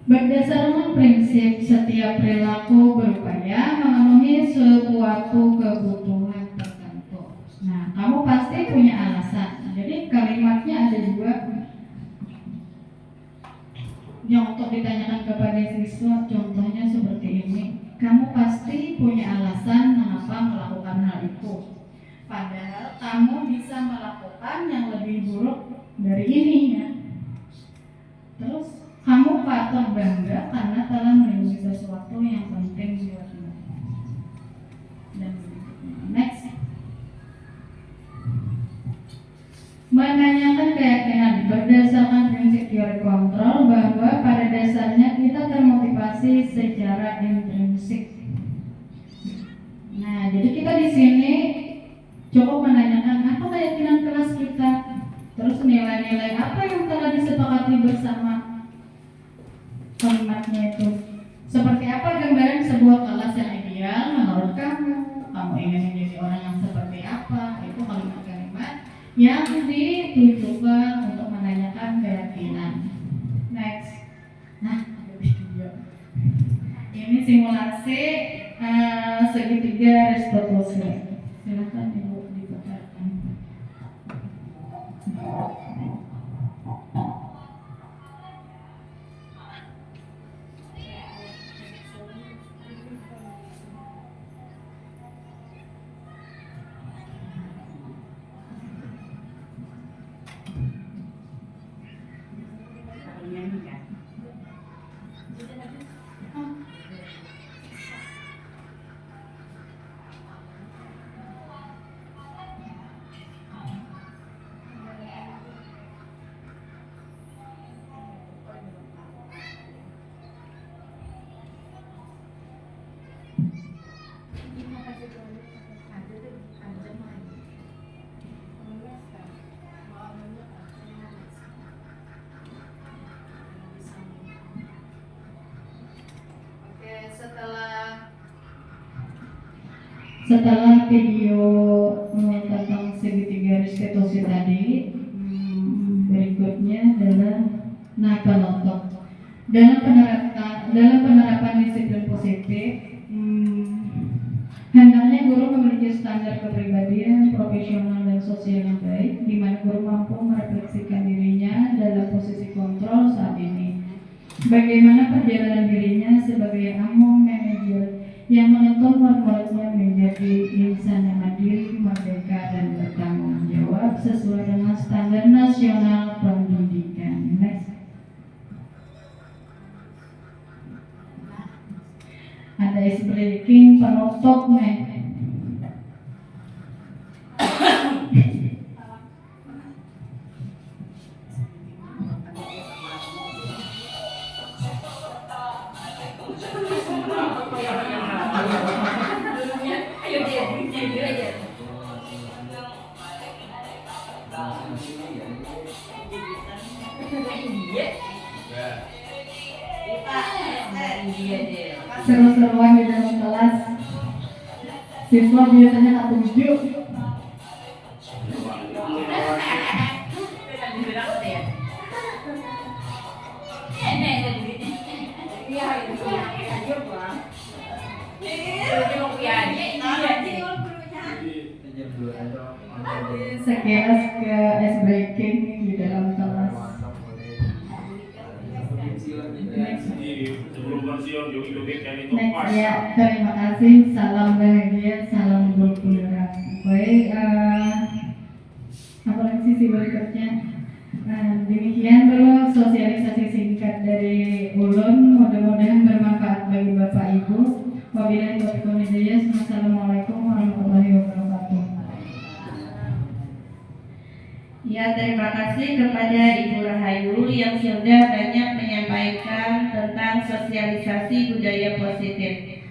[SPEAKER 4] Berdasarkan prinsip setiap perilaku berupaya memenuhi suatu kebutuhan tertentu. Nah, kamu pasti punya alasan. Jadi kalimatnya ada juga yang untuk ditanyakan kepada siswa. Contohnya seperti ini. Kamu pasti punya alasan mengapa melakukan hal itu. Padahal kamu bisa melakukan yang lebih buruk dari ini ya. Terus kamu patut bangga karena telah melindungi sesuatu yang penting buatmu. Dan next. Menanyakan keyakinan berdasarkan prinsip teori kontrol bahwa pada dasarnya kita termotivasi secara intrinsik. Nah, jadi kita di sini cukup menanyakan apa keyakinan kelas kita, terus nilai-nilai apa yang telah disepakati bersama. Kalimatnya itu seperti apa gambaran sebuah kelas yang ideal menurut kamu? Kamu ingin menjadi orang yang seperti apa? Itu kalimat-kalimat yang ditujukan untuk menanyakan keyakinan. Next. Nah, ini simulasi segitiga restitusi. Silakan Ibu diputarkan. Setelah video tentang segitiga restitusi tadi, berikutnya adalah nakal otot. Dalam penerapan disiplin positif, hendaknya guru memiliki standar kepribadian, profesional dan sosial yang baik, di mana guru mampu merefleksikan dirinya dalam posisi kontrol saat ini. Bagaimana perjalanan dirinya sebagai among manajer yang menuntun murid-muridnya menjadi insan yang adil, merdeka dan bertanggung jawab sesuai dengan standar nasional pendidikan. Next. Ada ice breaking penutup nih. Seru-seruan di dalam kelas, siswa biasanya tak setuju. Sekilas ke ice breaking di dalam kelas. Next ya, terima kasih. Salam bahagia, salam berpuluh. Baik, apa lagi sisi berikutnya? Demikian dulu sosialisasi singkat dari Ulun. Mudah-mudahan bermanfaat bagi Bapak Ibu. Wabillahi taufiq wal hidayah. Wassalamualaikum warahmatullahi wabarakatuh.
[SPEAKER 5] Ya, terima kasih kepada Ibu Rahayu yang sudah banyak menyampaikan tentang sosialisasi budaya positif.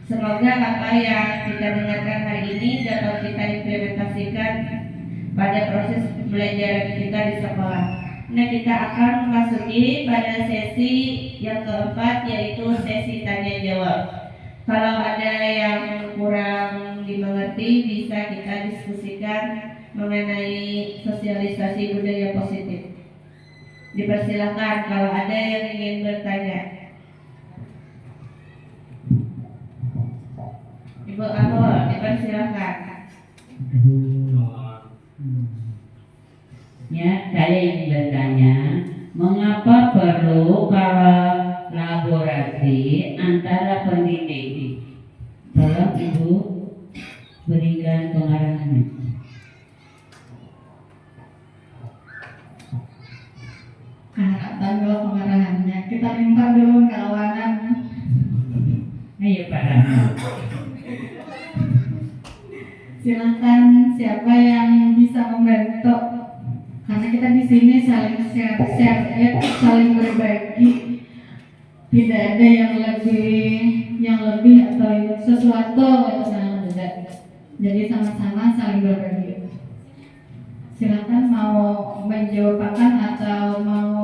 [SPEAKER 5] Semoga apa yang kita dengarkan hari ini dapat kita implementasikan pada proses pembelajaran kita di sekolah. Nah, kita akan memasuki pada sesi yang keempat, yaitu sesi tanya jawab. Kalau ada yang kurang dimengerti, bisa kita diskusikan mengenai sosialisasi budaya positif. Dipersilakan kalau ada yang ingin bertanya. Ibu Ahol, dipersilakan.
[SPEAKER 7] Ya, saya ingin bertanya, mengapa perlu kolaborasi antara pendidik? Tolong Ibu berikan pengarahannya.
[SPEAKER 4] Kalau pengarahannya kita lempar dulu ke lawanan.
[SPEAKER 7] Ayo Pak Rahmat.
[SPEAKER 4] Silakan siapa yang bisa membantu. Karena kita di sini saling share, saling berbagi. Tidak ada yang lebih atau sesuatu itu sangat tidak. Jadi sama-sama saling berbagi. Silakan mau menjawabkan atau mau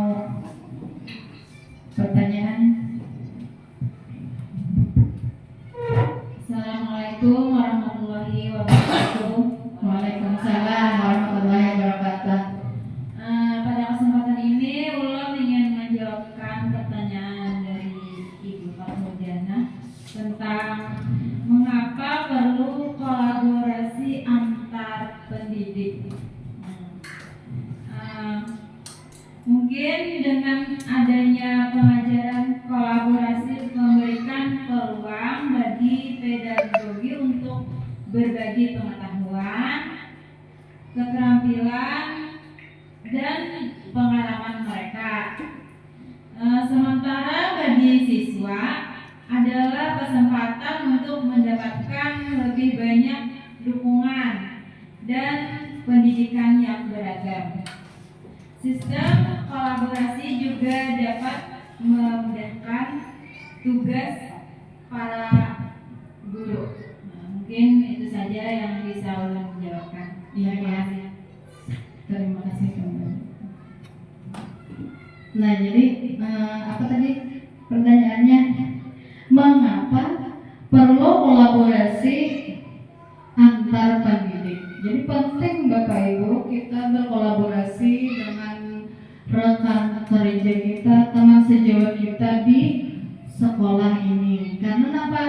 [SPEAKER 4] pertanyaan.
[SPEAKER 1] Assalamualaikum warahmatullahi wabarakatuh.
[SPEAKER 4] Waalaikumsalam warahmatullahi wabarakatuh.
[SPEAKER 1] Pada kesempatan ini Ulun ingin menjawabkan pertanyaan dari Ibu Farhodiana tentang mengapa perlu kolaborasi antar pendidik. Mungkin dengan adanya pengajaran kolaborasi memberikan peluang bagi pedagogi untuk berbagi pengetahuan, keterampilan, dan pengalaman mereka. Sementara bagi siswa adalah kesempatan untuk mendapatkan lebih banyak dukungan dan pendidikan yang beragam. Sistem kolaborasi juga dapat memudahkan tugas para guru. Mungkin itu saja yang bisa Ulun menjawabkan.
[SPEAKER 4] Iya ya. Terima kasih kembali. Nah jadi apa tadi pertanyaannya? Mengapa perlu kolaborasi sekolah ini. Karena apa?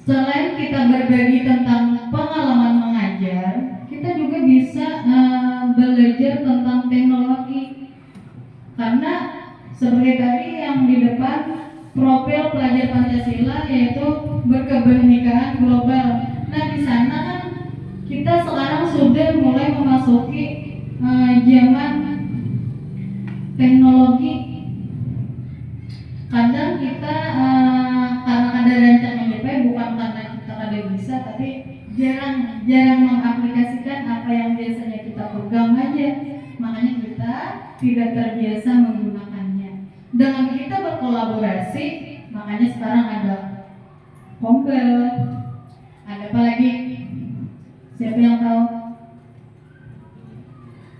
[SPEAKER 4] Selain kita berbagi tentang pengalaman mengajar, kita juga bisa belajar tentang teknologi. Karena seperti tadi yang di depan, profil pelajar Pancasila yaitu berkebinekaan global. Nah, di sana kan kita sekarang sudah mulai memasuki zaman teknologi. Kadang kita karena ada rancangan DP, bukan karena kita kada bisa, tapi jarang mengaplikasikan apa yang biasanya kita pegang aja. Makanya kita tidak terbiasa menggunakannya. Dengan kita berkolaborasi, makanya sekarang ada Kombel, ada apa lagi? Siapa yang tahu?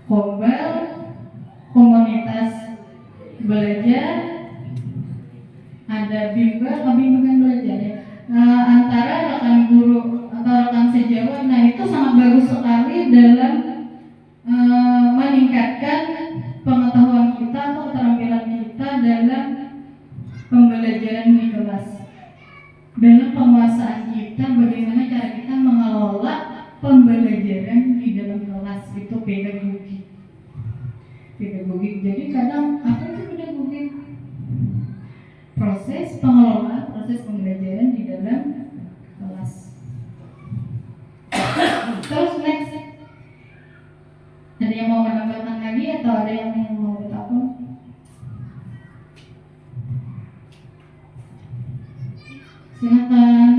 [SPEAKER 4] Kombel, komunitas belajar, ada bimbingan belajar ya. Antara rekan guru atau rekan sejawat, nah itu sangat bagus sekali dalam meningkatkan pengetahuan kita atau keterampilan kita dalam pembelajaran di kelas, dalam penguasaan kita, bagaimana cara kita mengelola pembelajaran di dalam kelas. Itu pedagogi. Jadi kadang apa itu pedagogi? Proses pengelolaan, proses pembelajaran di dalam kelas. Terus next, ada yang mau menambahkan lagi atau ada yang mau bertanya? Silakan.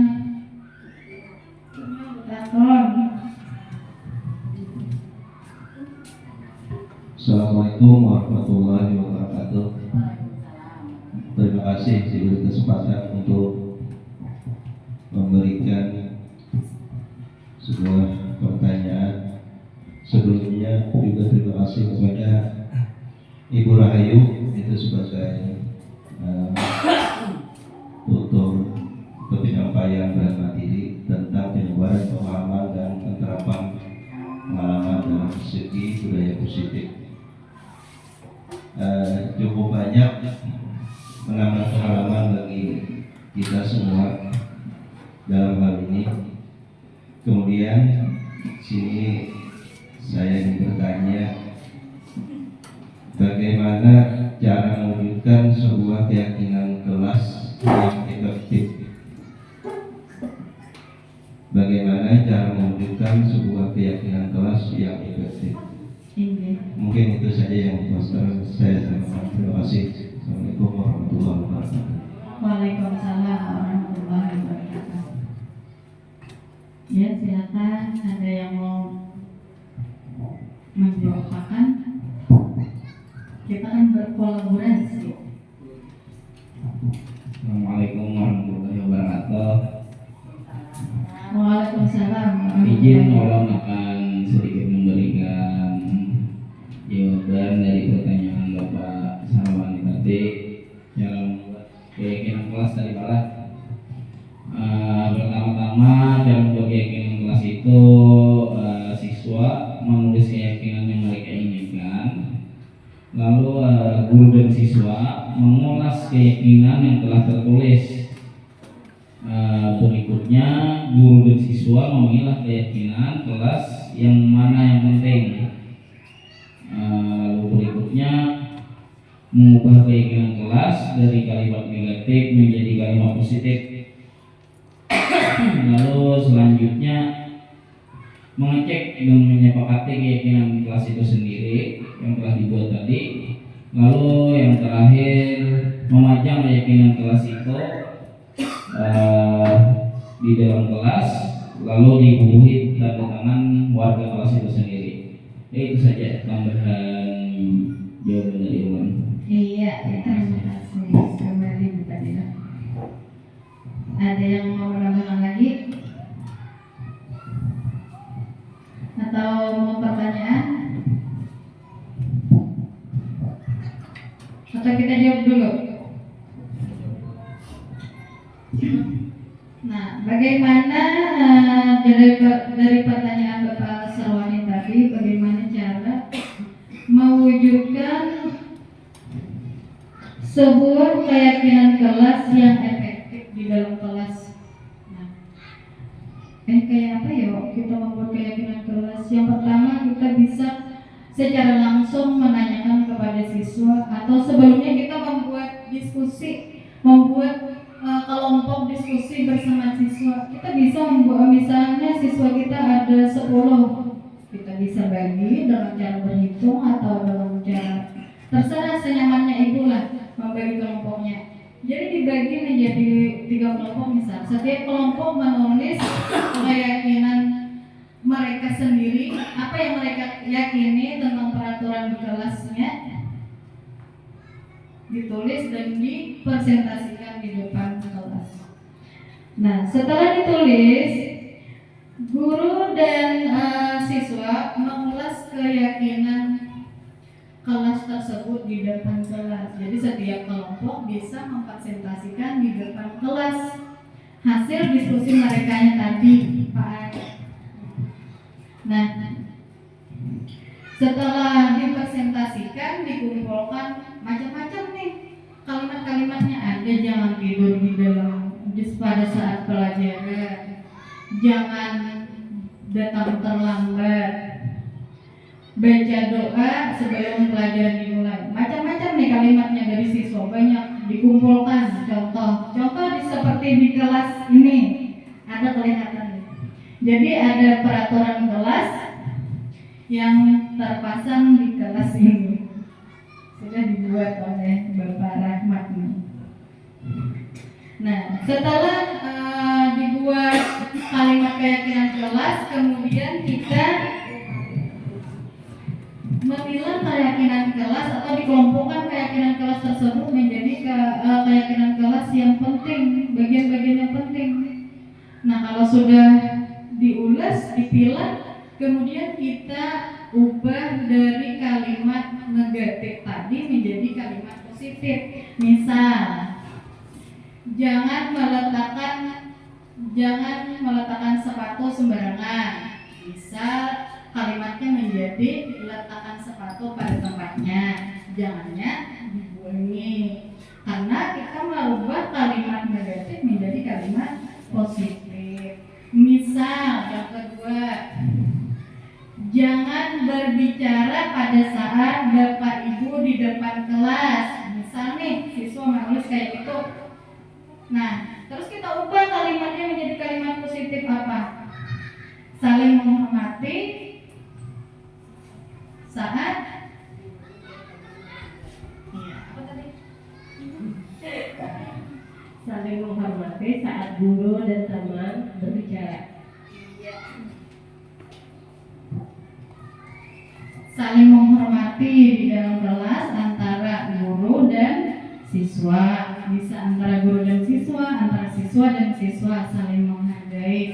[SPEAKER 4] Telepon.
[SPEAKER 3] Assalamualaikum warahmatullahi wabarakatuh. Terima kasih diberi kesempatan untuk memberikan sebuah pertanyaan. Sebelumnya juga terima kasih kepada Ibu Rahayu itu sebagai tutor penyampaian berat materi tentang penyebaran pemahaman dan penerapan pengalaman dalam segi budaya positif. Cukup banyak menambah pengalaman bagi kita semua dalam hal ini. Kemudian sini saya ingin bertanya, bagaimana cara mewujudkan sebuah keyakinan kelas yang efektif? Bagaimana cara mewujudkan sebuah keyakinan kelas yang efektif? Mungkin itu saja yang saya sampaikan. Terima kasih. Assalamualaikum warahmatullahi wabarakatuh.
[SPEAKER 4] Waalaikumsalam warahmatullahi wabarakatuh. Ya, silakan. Ada yang mau menjawabkan? Kita kan berkolaborasi.
[SPEAKER 8] Assalamualaikum warahmatullahi wabarakatuh.
[SPEAKER 4] Waalaikumsalam.
[SPEAKER 8] Izin tolong akan sedikit memberikan jawaban dari pertanyaan Bapak Sarwani tadi. Cara membuat keyakinan kelas tadi Pak. Pertama-tama cara membuat keyakinan kelas itu siswa menulis keyakinan yang mereka inginkan. Lalu guru dan siswa mengulas keyakinan yang telah tertulis. Berikutnya guru dan siswa memilah keyakinan kelas yang mana yang penting. Lalu berikutnya mengubah keyakinan kelas dari kalimat negatif menjadi kalimat positif. Lalu selanjutnya mengecek dan menyepakati keyakinan kelas itu sendiri yang telah dibuat tadi. Lalu yang terakhir memajang keyakinan kelas itu di dalam kelas, lalu dibubuhi tanda tangan warga kelas itu sendiri. Itu saja tambahan jawaban dari Ulan.
[SPEAKER 4] Iya, terima kasih. Kembali Bu Padina. Ada yang mau menambahkan lagi? Atau mau pertanyaan? Atau kita jawab dulu? Nah, bagaimana dari pertanyaan Bapak Sarwani tadi, bagaimana cara mewujudkan sebuah keyakinan kelas yang efektif di dalam kelas. Nah, kayak apa ya kita membuat keyakinan kelas? Yang pertama, kita bisa secara langsung menanyakan kepada siswa, atau sebelumnya kita membuat diskusi, membuat kelompok diskusi bersama siswa. Kita bisa membuat, misalnya siswa kita ada 10, kita bisa bagi dalam cara berhitung atau dalam cara terserah senyamannya ibu lah membagi kelompoknya. Jadi dibagi menjadi 3 kelompok misal. Setiap kelompok menulis keyakinan mereka sendiri, apa yang mereka yakini tentang peraturan di kelasnya, ditulis dan dipresentasikan di depan kelas. Nah, setelah ditulis, guru dan siswa mengulas keyakinan kelas tersebut di depan kelas. Jadi setiap kelompok bisa mempresentasikan di depan kelas hasil diskusi mereka yang tadi, Pak. Nah, setelah dipresentasikan, dikumpulkan macam-macam nih kalimat-kalimatnya. Ada jangan tidur di dalam pada saat pelajaran, jangan datang terlambat, baca doa sebelum pelajaran dimulai. Macam-macam nih kalimatnya dari siswa, banyak dikumpulkan. Contoh seperti di kelas ini ada kelihatan. Jadi ada peraturan kelas yang terpasang di kelas ini, sudah dibuat oleh Bapak Rahmat. Nah, setelah dibuat kalimat keyakinan kelas, kemudian kita memilah keyakinan kelas atau dikelompokkan keyakinan kelas tersebut menjadi keyakinan kelas yang penting, bagian-bagian yang penting. Nah, kalau sudah diulas, dipilah, kemudian kita ubah dari kalimat negatif tadi menjadi kalimat positif. Misal, jangan meletakkan sepatu sembarangan. Bisa kalimatnya menjadi letakkan sepatu pada tempatnya, jangannya dibuangi. Karena kita merubah kalimat negatif menjadi kalimat positif. Misal yang kedua, jangan berbicara pada saat Bapak Ibu di depan kelas. Misal nih, siswa menulis kayak gitu. Nah, terus kita ubah kalimatnya menjadi kalimat positif apa? Saling menghormati saat apa tadi?
[SPEAKER 5] Saling menghormati saat guru dan teman berbicara.
[SPEAKER 4] Saling menghormati di dalam kelas antara guru dan siswa. Bisa antara guru dan siswa, antara siswa dan siswa, saling menghargai.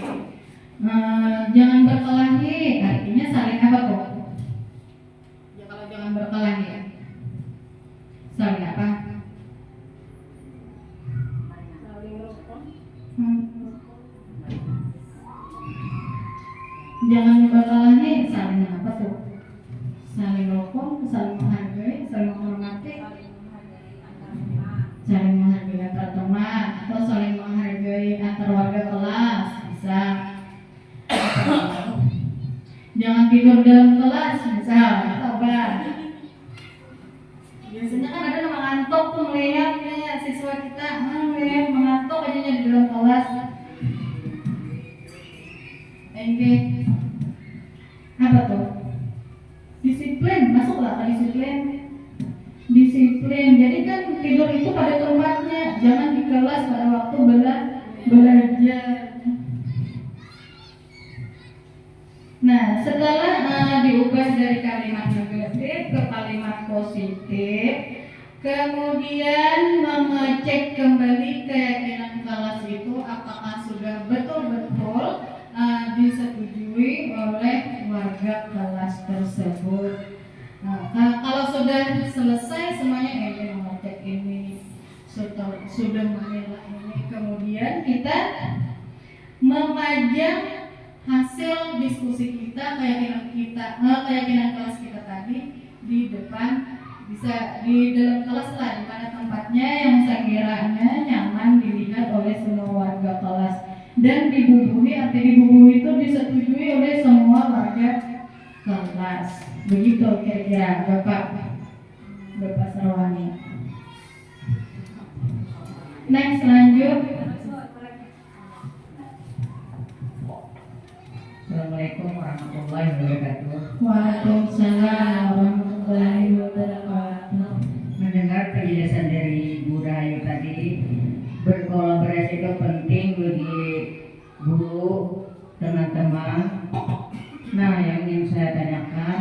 [SPEAKER 4] Jangan berkelahi, artinya saling apa tuh? Ya, kalau jangan berkelahi, saling apa? Jangan berkelahi, saling apa tuh? Saling rukun, saling menghargai, saling menghormati, saling menghargai antar teman, atau saling menghargai antar warga kelas. Bisa. Jangan tidur dalam kelas, misal. Coba. Biasanya kan ada yang mengantuk tuh melihatnya siswa kita, mengantuk aja di dalam kelas. Apa tuh? Disiplin, masuklah ke disiplin. Disiplin, jadi kan tidur itu pada tempatnya, jangan di kelas pada waktu belajar. Nah, setelah diubah dari kalimat negatif ke kalimat positif, kemudian mengecek kembali keyakinan kelas itu apakah sudah betul-betul disetujui oleh warga kelas tersebut. Nah, kalau sudah selesai semuanya, mengecek ini, sudah memilah ini, kemudian kita memajang hasil diskusi kita, keyakinan kelas kita tadi di depan, bisa di dalam kelas lah, di mana tempat tempatnya yang sekiranya nyaman dilihat oleh semua warga kelas dan dibubuhi, arti dibubuhi itu disetujui oleh semua warga kelas. Begitu kira-kira Bapak Sarwani. Next, lanjut.
[SPEAKER 7] Assalamualaikum warahmatullahi wabarakatuh.
[SPEAKER 4] Waalaikumsalam warahmatullahi wabarakatuh.
[SPEAKER 7] Mendengar penjelasan dari Bu Rahayu tadi, berkolaborasi itu penting bagi guru, teman-teman. Nah, yang ingin saya tanyakan,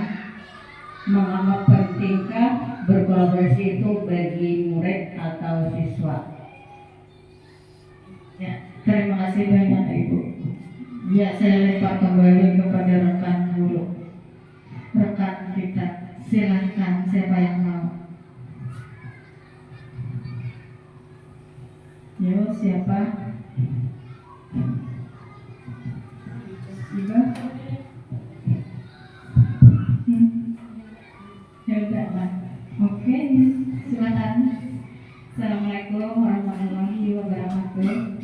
[SPEAKER 7] mengapa pentingkah berkolaborasi itu bagi murid atau siswa?
[SPEAKER 4] Ya, terima kasih banyak Ibu. Ya, saya lempar kembali kepada rekan guru, rekan kita. Silahkan, siapa yang mau? Yo, siapa? Ibu? Ya udah lah. Oke, silakan. Assalamualaikum warahmatullahi wabarakatuh.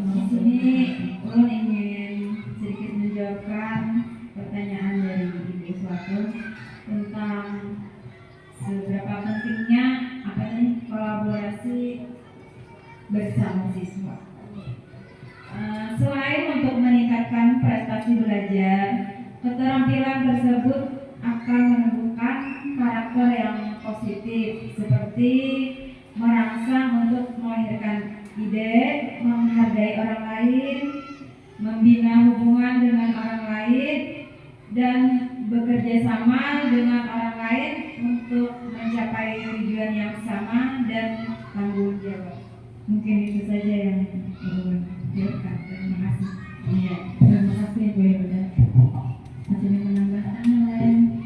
[SPEAKER 4] Di sini ulun ingin sedikit menjawabkan pertanyaan dari Ibu Suatu tentang seberapa pentingnya kolaborasi bersama siswa. Selain untuk meningkatkan prestasi belajar, keterampilan tersebut akan menumbuhkan karakter yang positif seperti merangsang untuk melahirkan ide, menghargai orang lain, membina hubungan dengan orang lain, dan bekerja sama dengan orang lain untuk mencapai tujuan yang sama dan tanggung jawab. Mungkin itu saja yang perlu dilakukan. Terima kasih.
[SPEAKER 1] Iya, terima kasih Bu Hilda. Masih ada penambahan yang lain?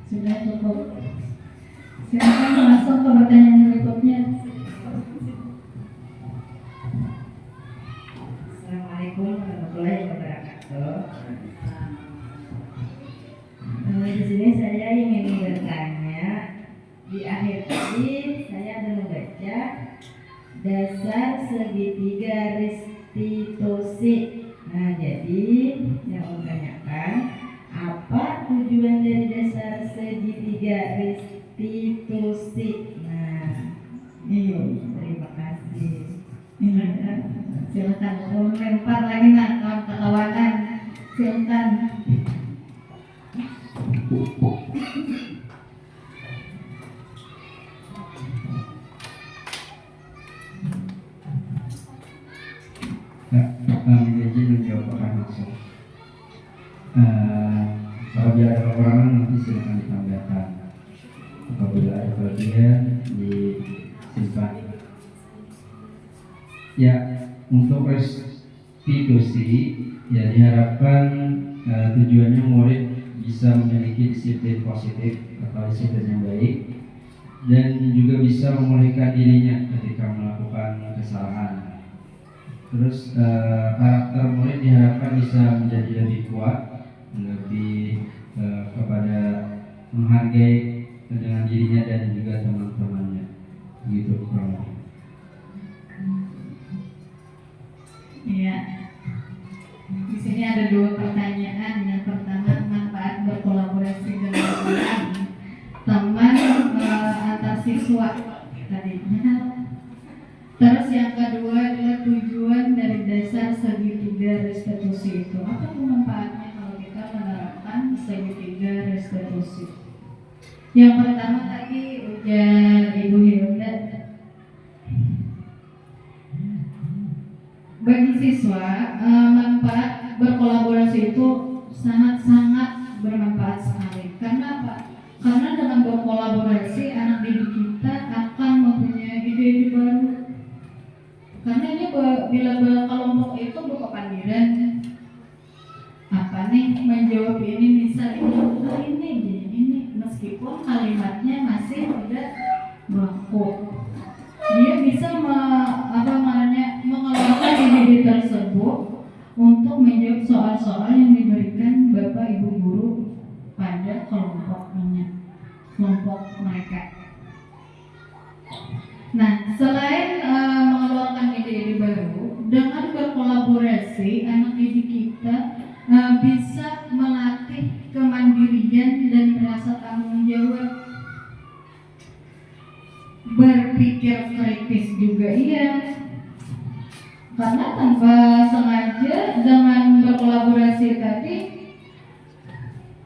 [SPEAKER 1] Sudah cukup. Silakan masuk ke pertanyaan berikutnya.
[SPEAKER 7] Assalamualaikum warahmatullahi wabarakatuh. Di sini saya ingin bertanya, di akhir tadi saya ada membaca dasar segitiga restitusi. Nah, jadi yang mau tanyakan, apa tujuan dari dasar segitiga restitusi? Nah,
[SPEAKER 1] Iya,
[SPEAKER 7] terima kasih.
[SPEAKER 1] silakan. Mau lempar lagi nak kawan-kawanan. Silakan.
[SPEAKER 6] Izin menjawab langsung. Apabila ada kekurangan nanti silakan ditambahkan. Apabila ada kelebihan disimpan. Ya, untuk restitusi ya diharapkan tujuannya murid bisa memiliki disiplin positif atau disiplin yang baik dan juga bisa memulihkan dirinya ketika melakukan kesalahan. Terus karakter murid diharapkan bisa menjadi lebih kuat, lebih kepada menghargai dengan dirinya dan juga teman-temannya. Begitu kurang lebih.
[SPEAKER 1] Iya. Di sini ada dua pertanyaan. Yang pertama, manfaat berkolaborasi dengan teman antar siswa tadi. Terus yang kedua adalah tujuan dari dasar segitiga restitusi itu. Apa tuh manfaatnya kalau kita menerapkan segitiga restitusi? Yang pertama tadi ujar Ibu Hilda, bagi siswa manfaat berkolaborasi itu sangat-sangat bermanfaat sekali. Karena apa? Karena dengan berkolaborasi anak didik kita akan mempunyai ide-ide baru. Karena ini bila kelompok itu berkepandiran, apa nih menjawab ini misal ini meskipun kalimatnya masih tidak baku, dia bisa mengelola ide-ide tersebut untuk menjawab soal-soal yang diberikan Bapak Ibu guru pada kelompok
[SPEAKER 4] Nah, selain mengeluarkan ide-ide baru, dengan berkolaborasi anak didik kita bisa melatih kemandirian dan rasa tanggung jawab, berpikir kritis juga iya, karena tanpa sengaja dengan berkolaborasi tadi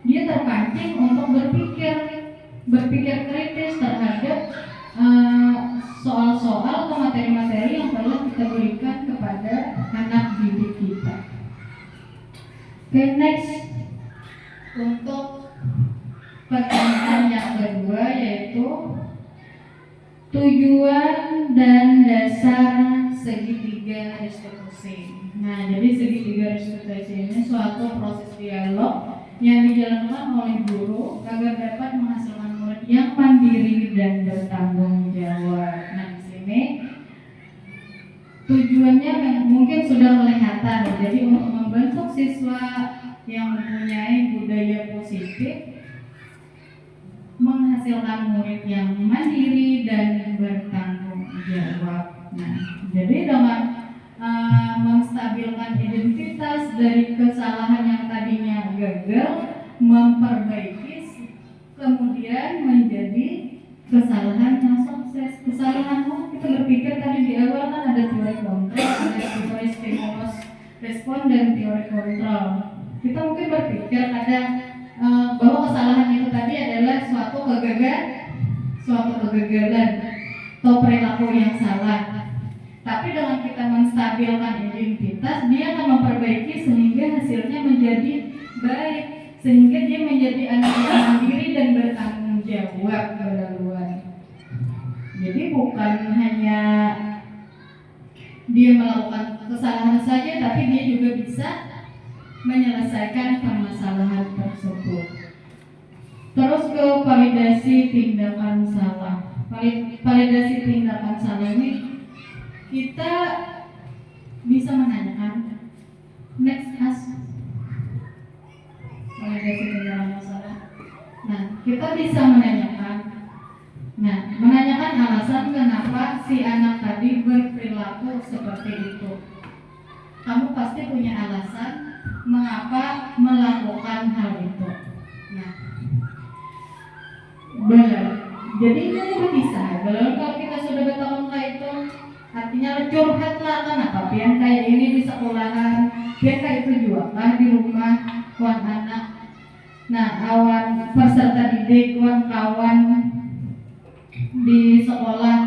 [SPEAKER 4] dia terpancing untuk berpikir kritis terhadap soal-soal atau materi-materi yang telah kita berikan kepada anak didik kita. Oke, next untuk pertanyaan yang kedua yaitu tujuan dan dasar segitiga restitusi. Nah, jadi segitiga restitusi ini suatu proses dialog yang dijalankan oleh guru agar dapat menghasilkan murid yang mandiri dan bertanggung jawab. Nah, di sini tujuannya mungkin sudah kelihatan. Jadi untuk membentuk siswa yang mempunyai budaya positif, menghasilkan murid yang mandiri dan bertanggung jawab. Nah, jadi dengan menstabilkan identitas dari kesalahan yang tadinya gagal, memperbaiki, kemudian menjadi kesalahan yang sukses. Kesalahan kita berpikir tadi di awal kan ada teori kontrol, ada teori stimulus respon dan teori kontrol. Kita mungkin berpikir kadang bahwa kesalahan itu tadi adalah suatu kegagalan atau perilaku yang salah. Tapi dengan kita menstabilkan identitas, dia akan memperbaiki sehingga hasilnya menjadi baik, sehingga dia menjadi anak yang mandiri dan bertanggung jawab keluar. Jadi bukan hanya dia melakukan kesalahan saja, tapi dia juga bisa menyelesaikan permasalahan tersebut. Terus ke validasi tindakan salah. Validasi tindakan salah ini kita bisa menanyakan next as validasi tindakan salah. Nah, kita bisa menanyakan alasan kenapa si anak tadi berperilaku seperti itu. Kamu pasti punya alasan mengapa melakukan hal itu. Nah, jadi ini bisa. Kalau kita sudah bertahun itu, artinya curhatlah kenapa pian kayak ini di sekolahan, pian kayak itu juga lah di rumah, kawan anak. Nah, awan peserta didik, kawan di sekolah.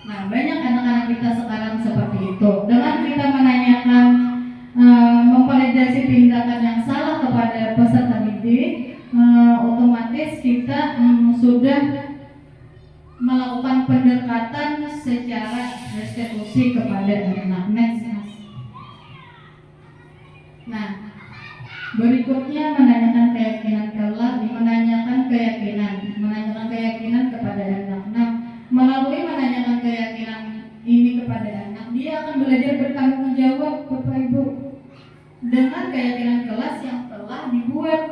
[SPEAKER 4] Nah, banyak anak-anak kita sekarang seperti itu. Dengan kita menanyakan memvalidasi tindakan yang salah kepada peserta didik, otomatis kita sudah melakukan pendekatan secara restitusi kepada anak. Next. Nah, berikutnya menanyakan keyakinan kepada anak. Nah, melalui menanyakan keyakinan ini kepada anak, dia akan belajar bertanggung jawab, Bapak Ibu, dengan keyakinan kelas yang telah dibuat.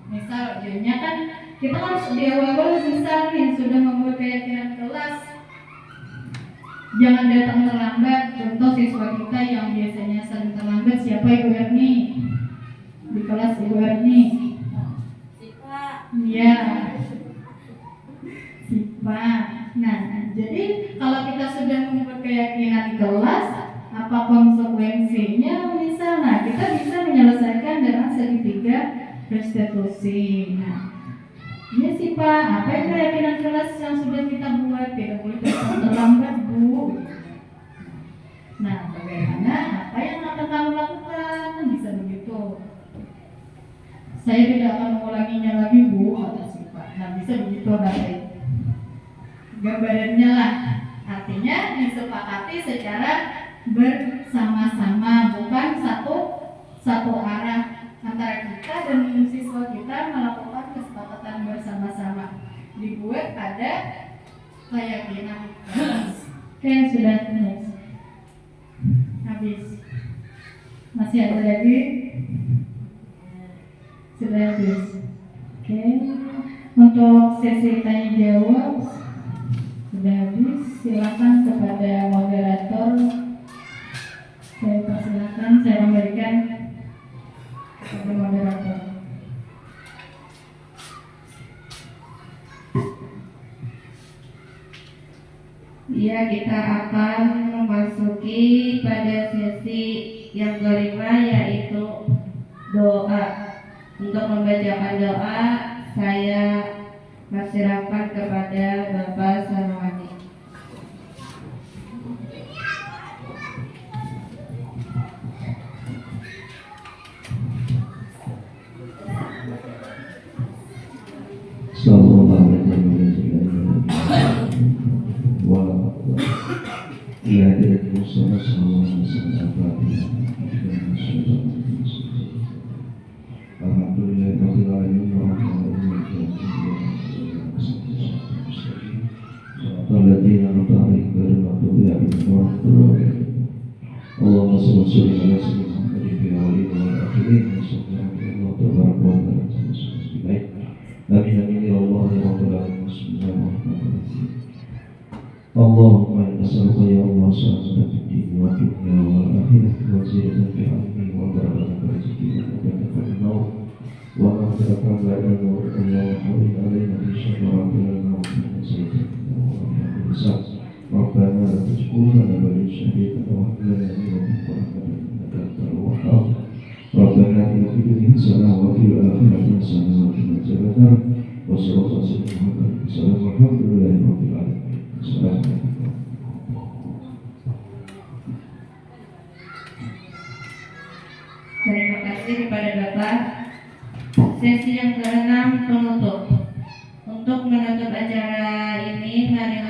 [SPEAKER 4] Misalnya kan kita harus di awal misalnya sudah membuat keyakinan kelas, jangan datang terlambat. Contoh siswa kita yang biasanya sering terlambat, siapa? Ibu Erni di kelas. Ibu Erni iya, Sipa. Nah, jadi kalau kita sudah membuat keyakinan kelas, apa konsekuensinya? Misalnya kita bisa menyelesaikan dengan segitiga restitusi. Nah, iya sih Pak, apa itu keyakinan kelas yang sudah kita buat? Tidak boleh terlambat, Bu. Nah, bagaimana? Apa yang akan kamu lakukan? Bisa begitu. Saya tidak akan mengulanginya lagi, Bu, kata si Pak. Nah, bisa begitu nanti. Gambarannya lah, artinya disepakati secara bersama-sama, bukan satu arah antara kita dan siswa kita melakukan kesepakatan bersama-sama. Dibuat ada keyakinan. Oke, sudah habis. Masih ada lagi? Sudah habis. Oke. Untuk sesi tanya jawab
[SPEAKER 5] Ya, kita akan memasuki pada sesi yang kelima, yaitu doa. Untuk membacakan doa, saya persilakan kepada Bapak Sarwani.
[SPEAKER 3] Sallallahu alaihi Allahumma salli ala sayyidina Muhammadin fil awwalin wal akhirin wa sallallahu tabaraka wa ta'ala. Amin amin ya Allah ya rabbal alamin. Bismillahirrahmanirrahim. Allahumma inna nas'aluka ya Allah sa'adatan fid din wa dunya wal akhirah wa ziyadatan fil ilmi wa barakatan fil rizqi wa barakatan fil nawm wa maghfiratan ba'da al-maut. Allahumma alaina bi syarri ma lana wa min sayyi'atina wa min hisab. Rabbana la tuzigh qulubana ba'da idh hadaytana wa hab lana min ladunka rahmatan innaka antal wahhab. Rabbana atina fid dunya hasanah wa fil akhirati hasanah wa qina adzaban nar. Wa sallallahu alaihi wa sallam. Alhamdulillahi rabbil alamin. Assalamualaikum.
[SPEAKER 5] Terima kasih kepada Bapak. Sesi yang ke-6 penutup. Untuk menutup acara ini, mari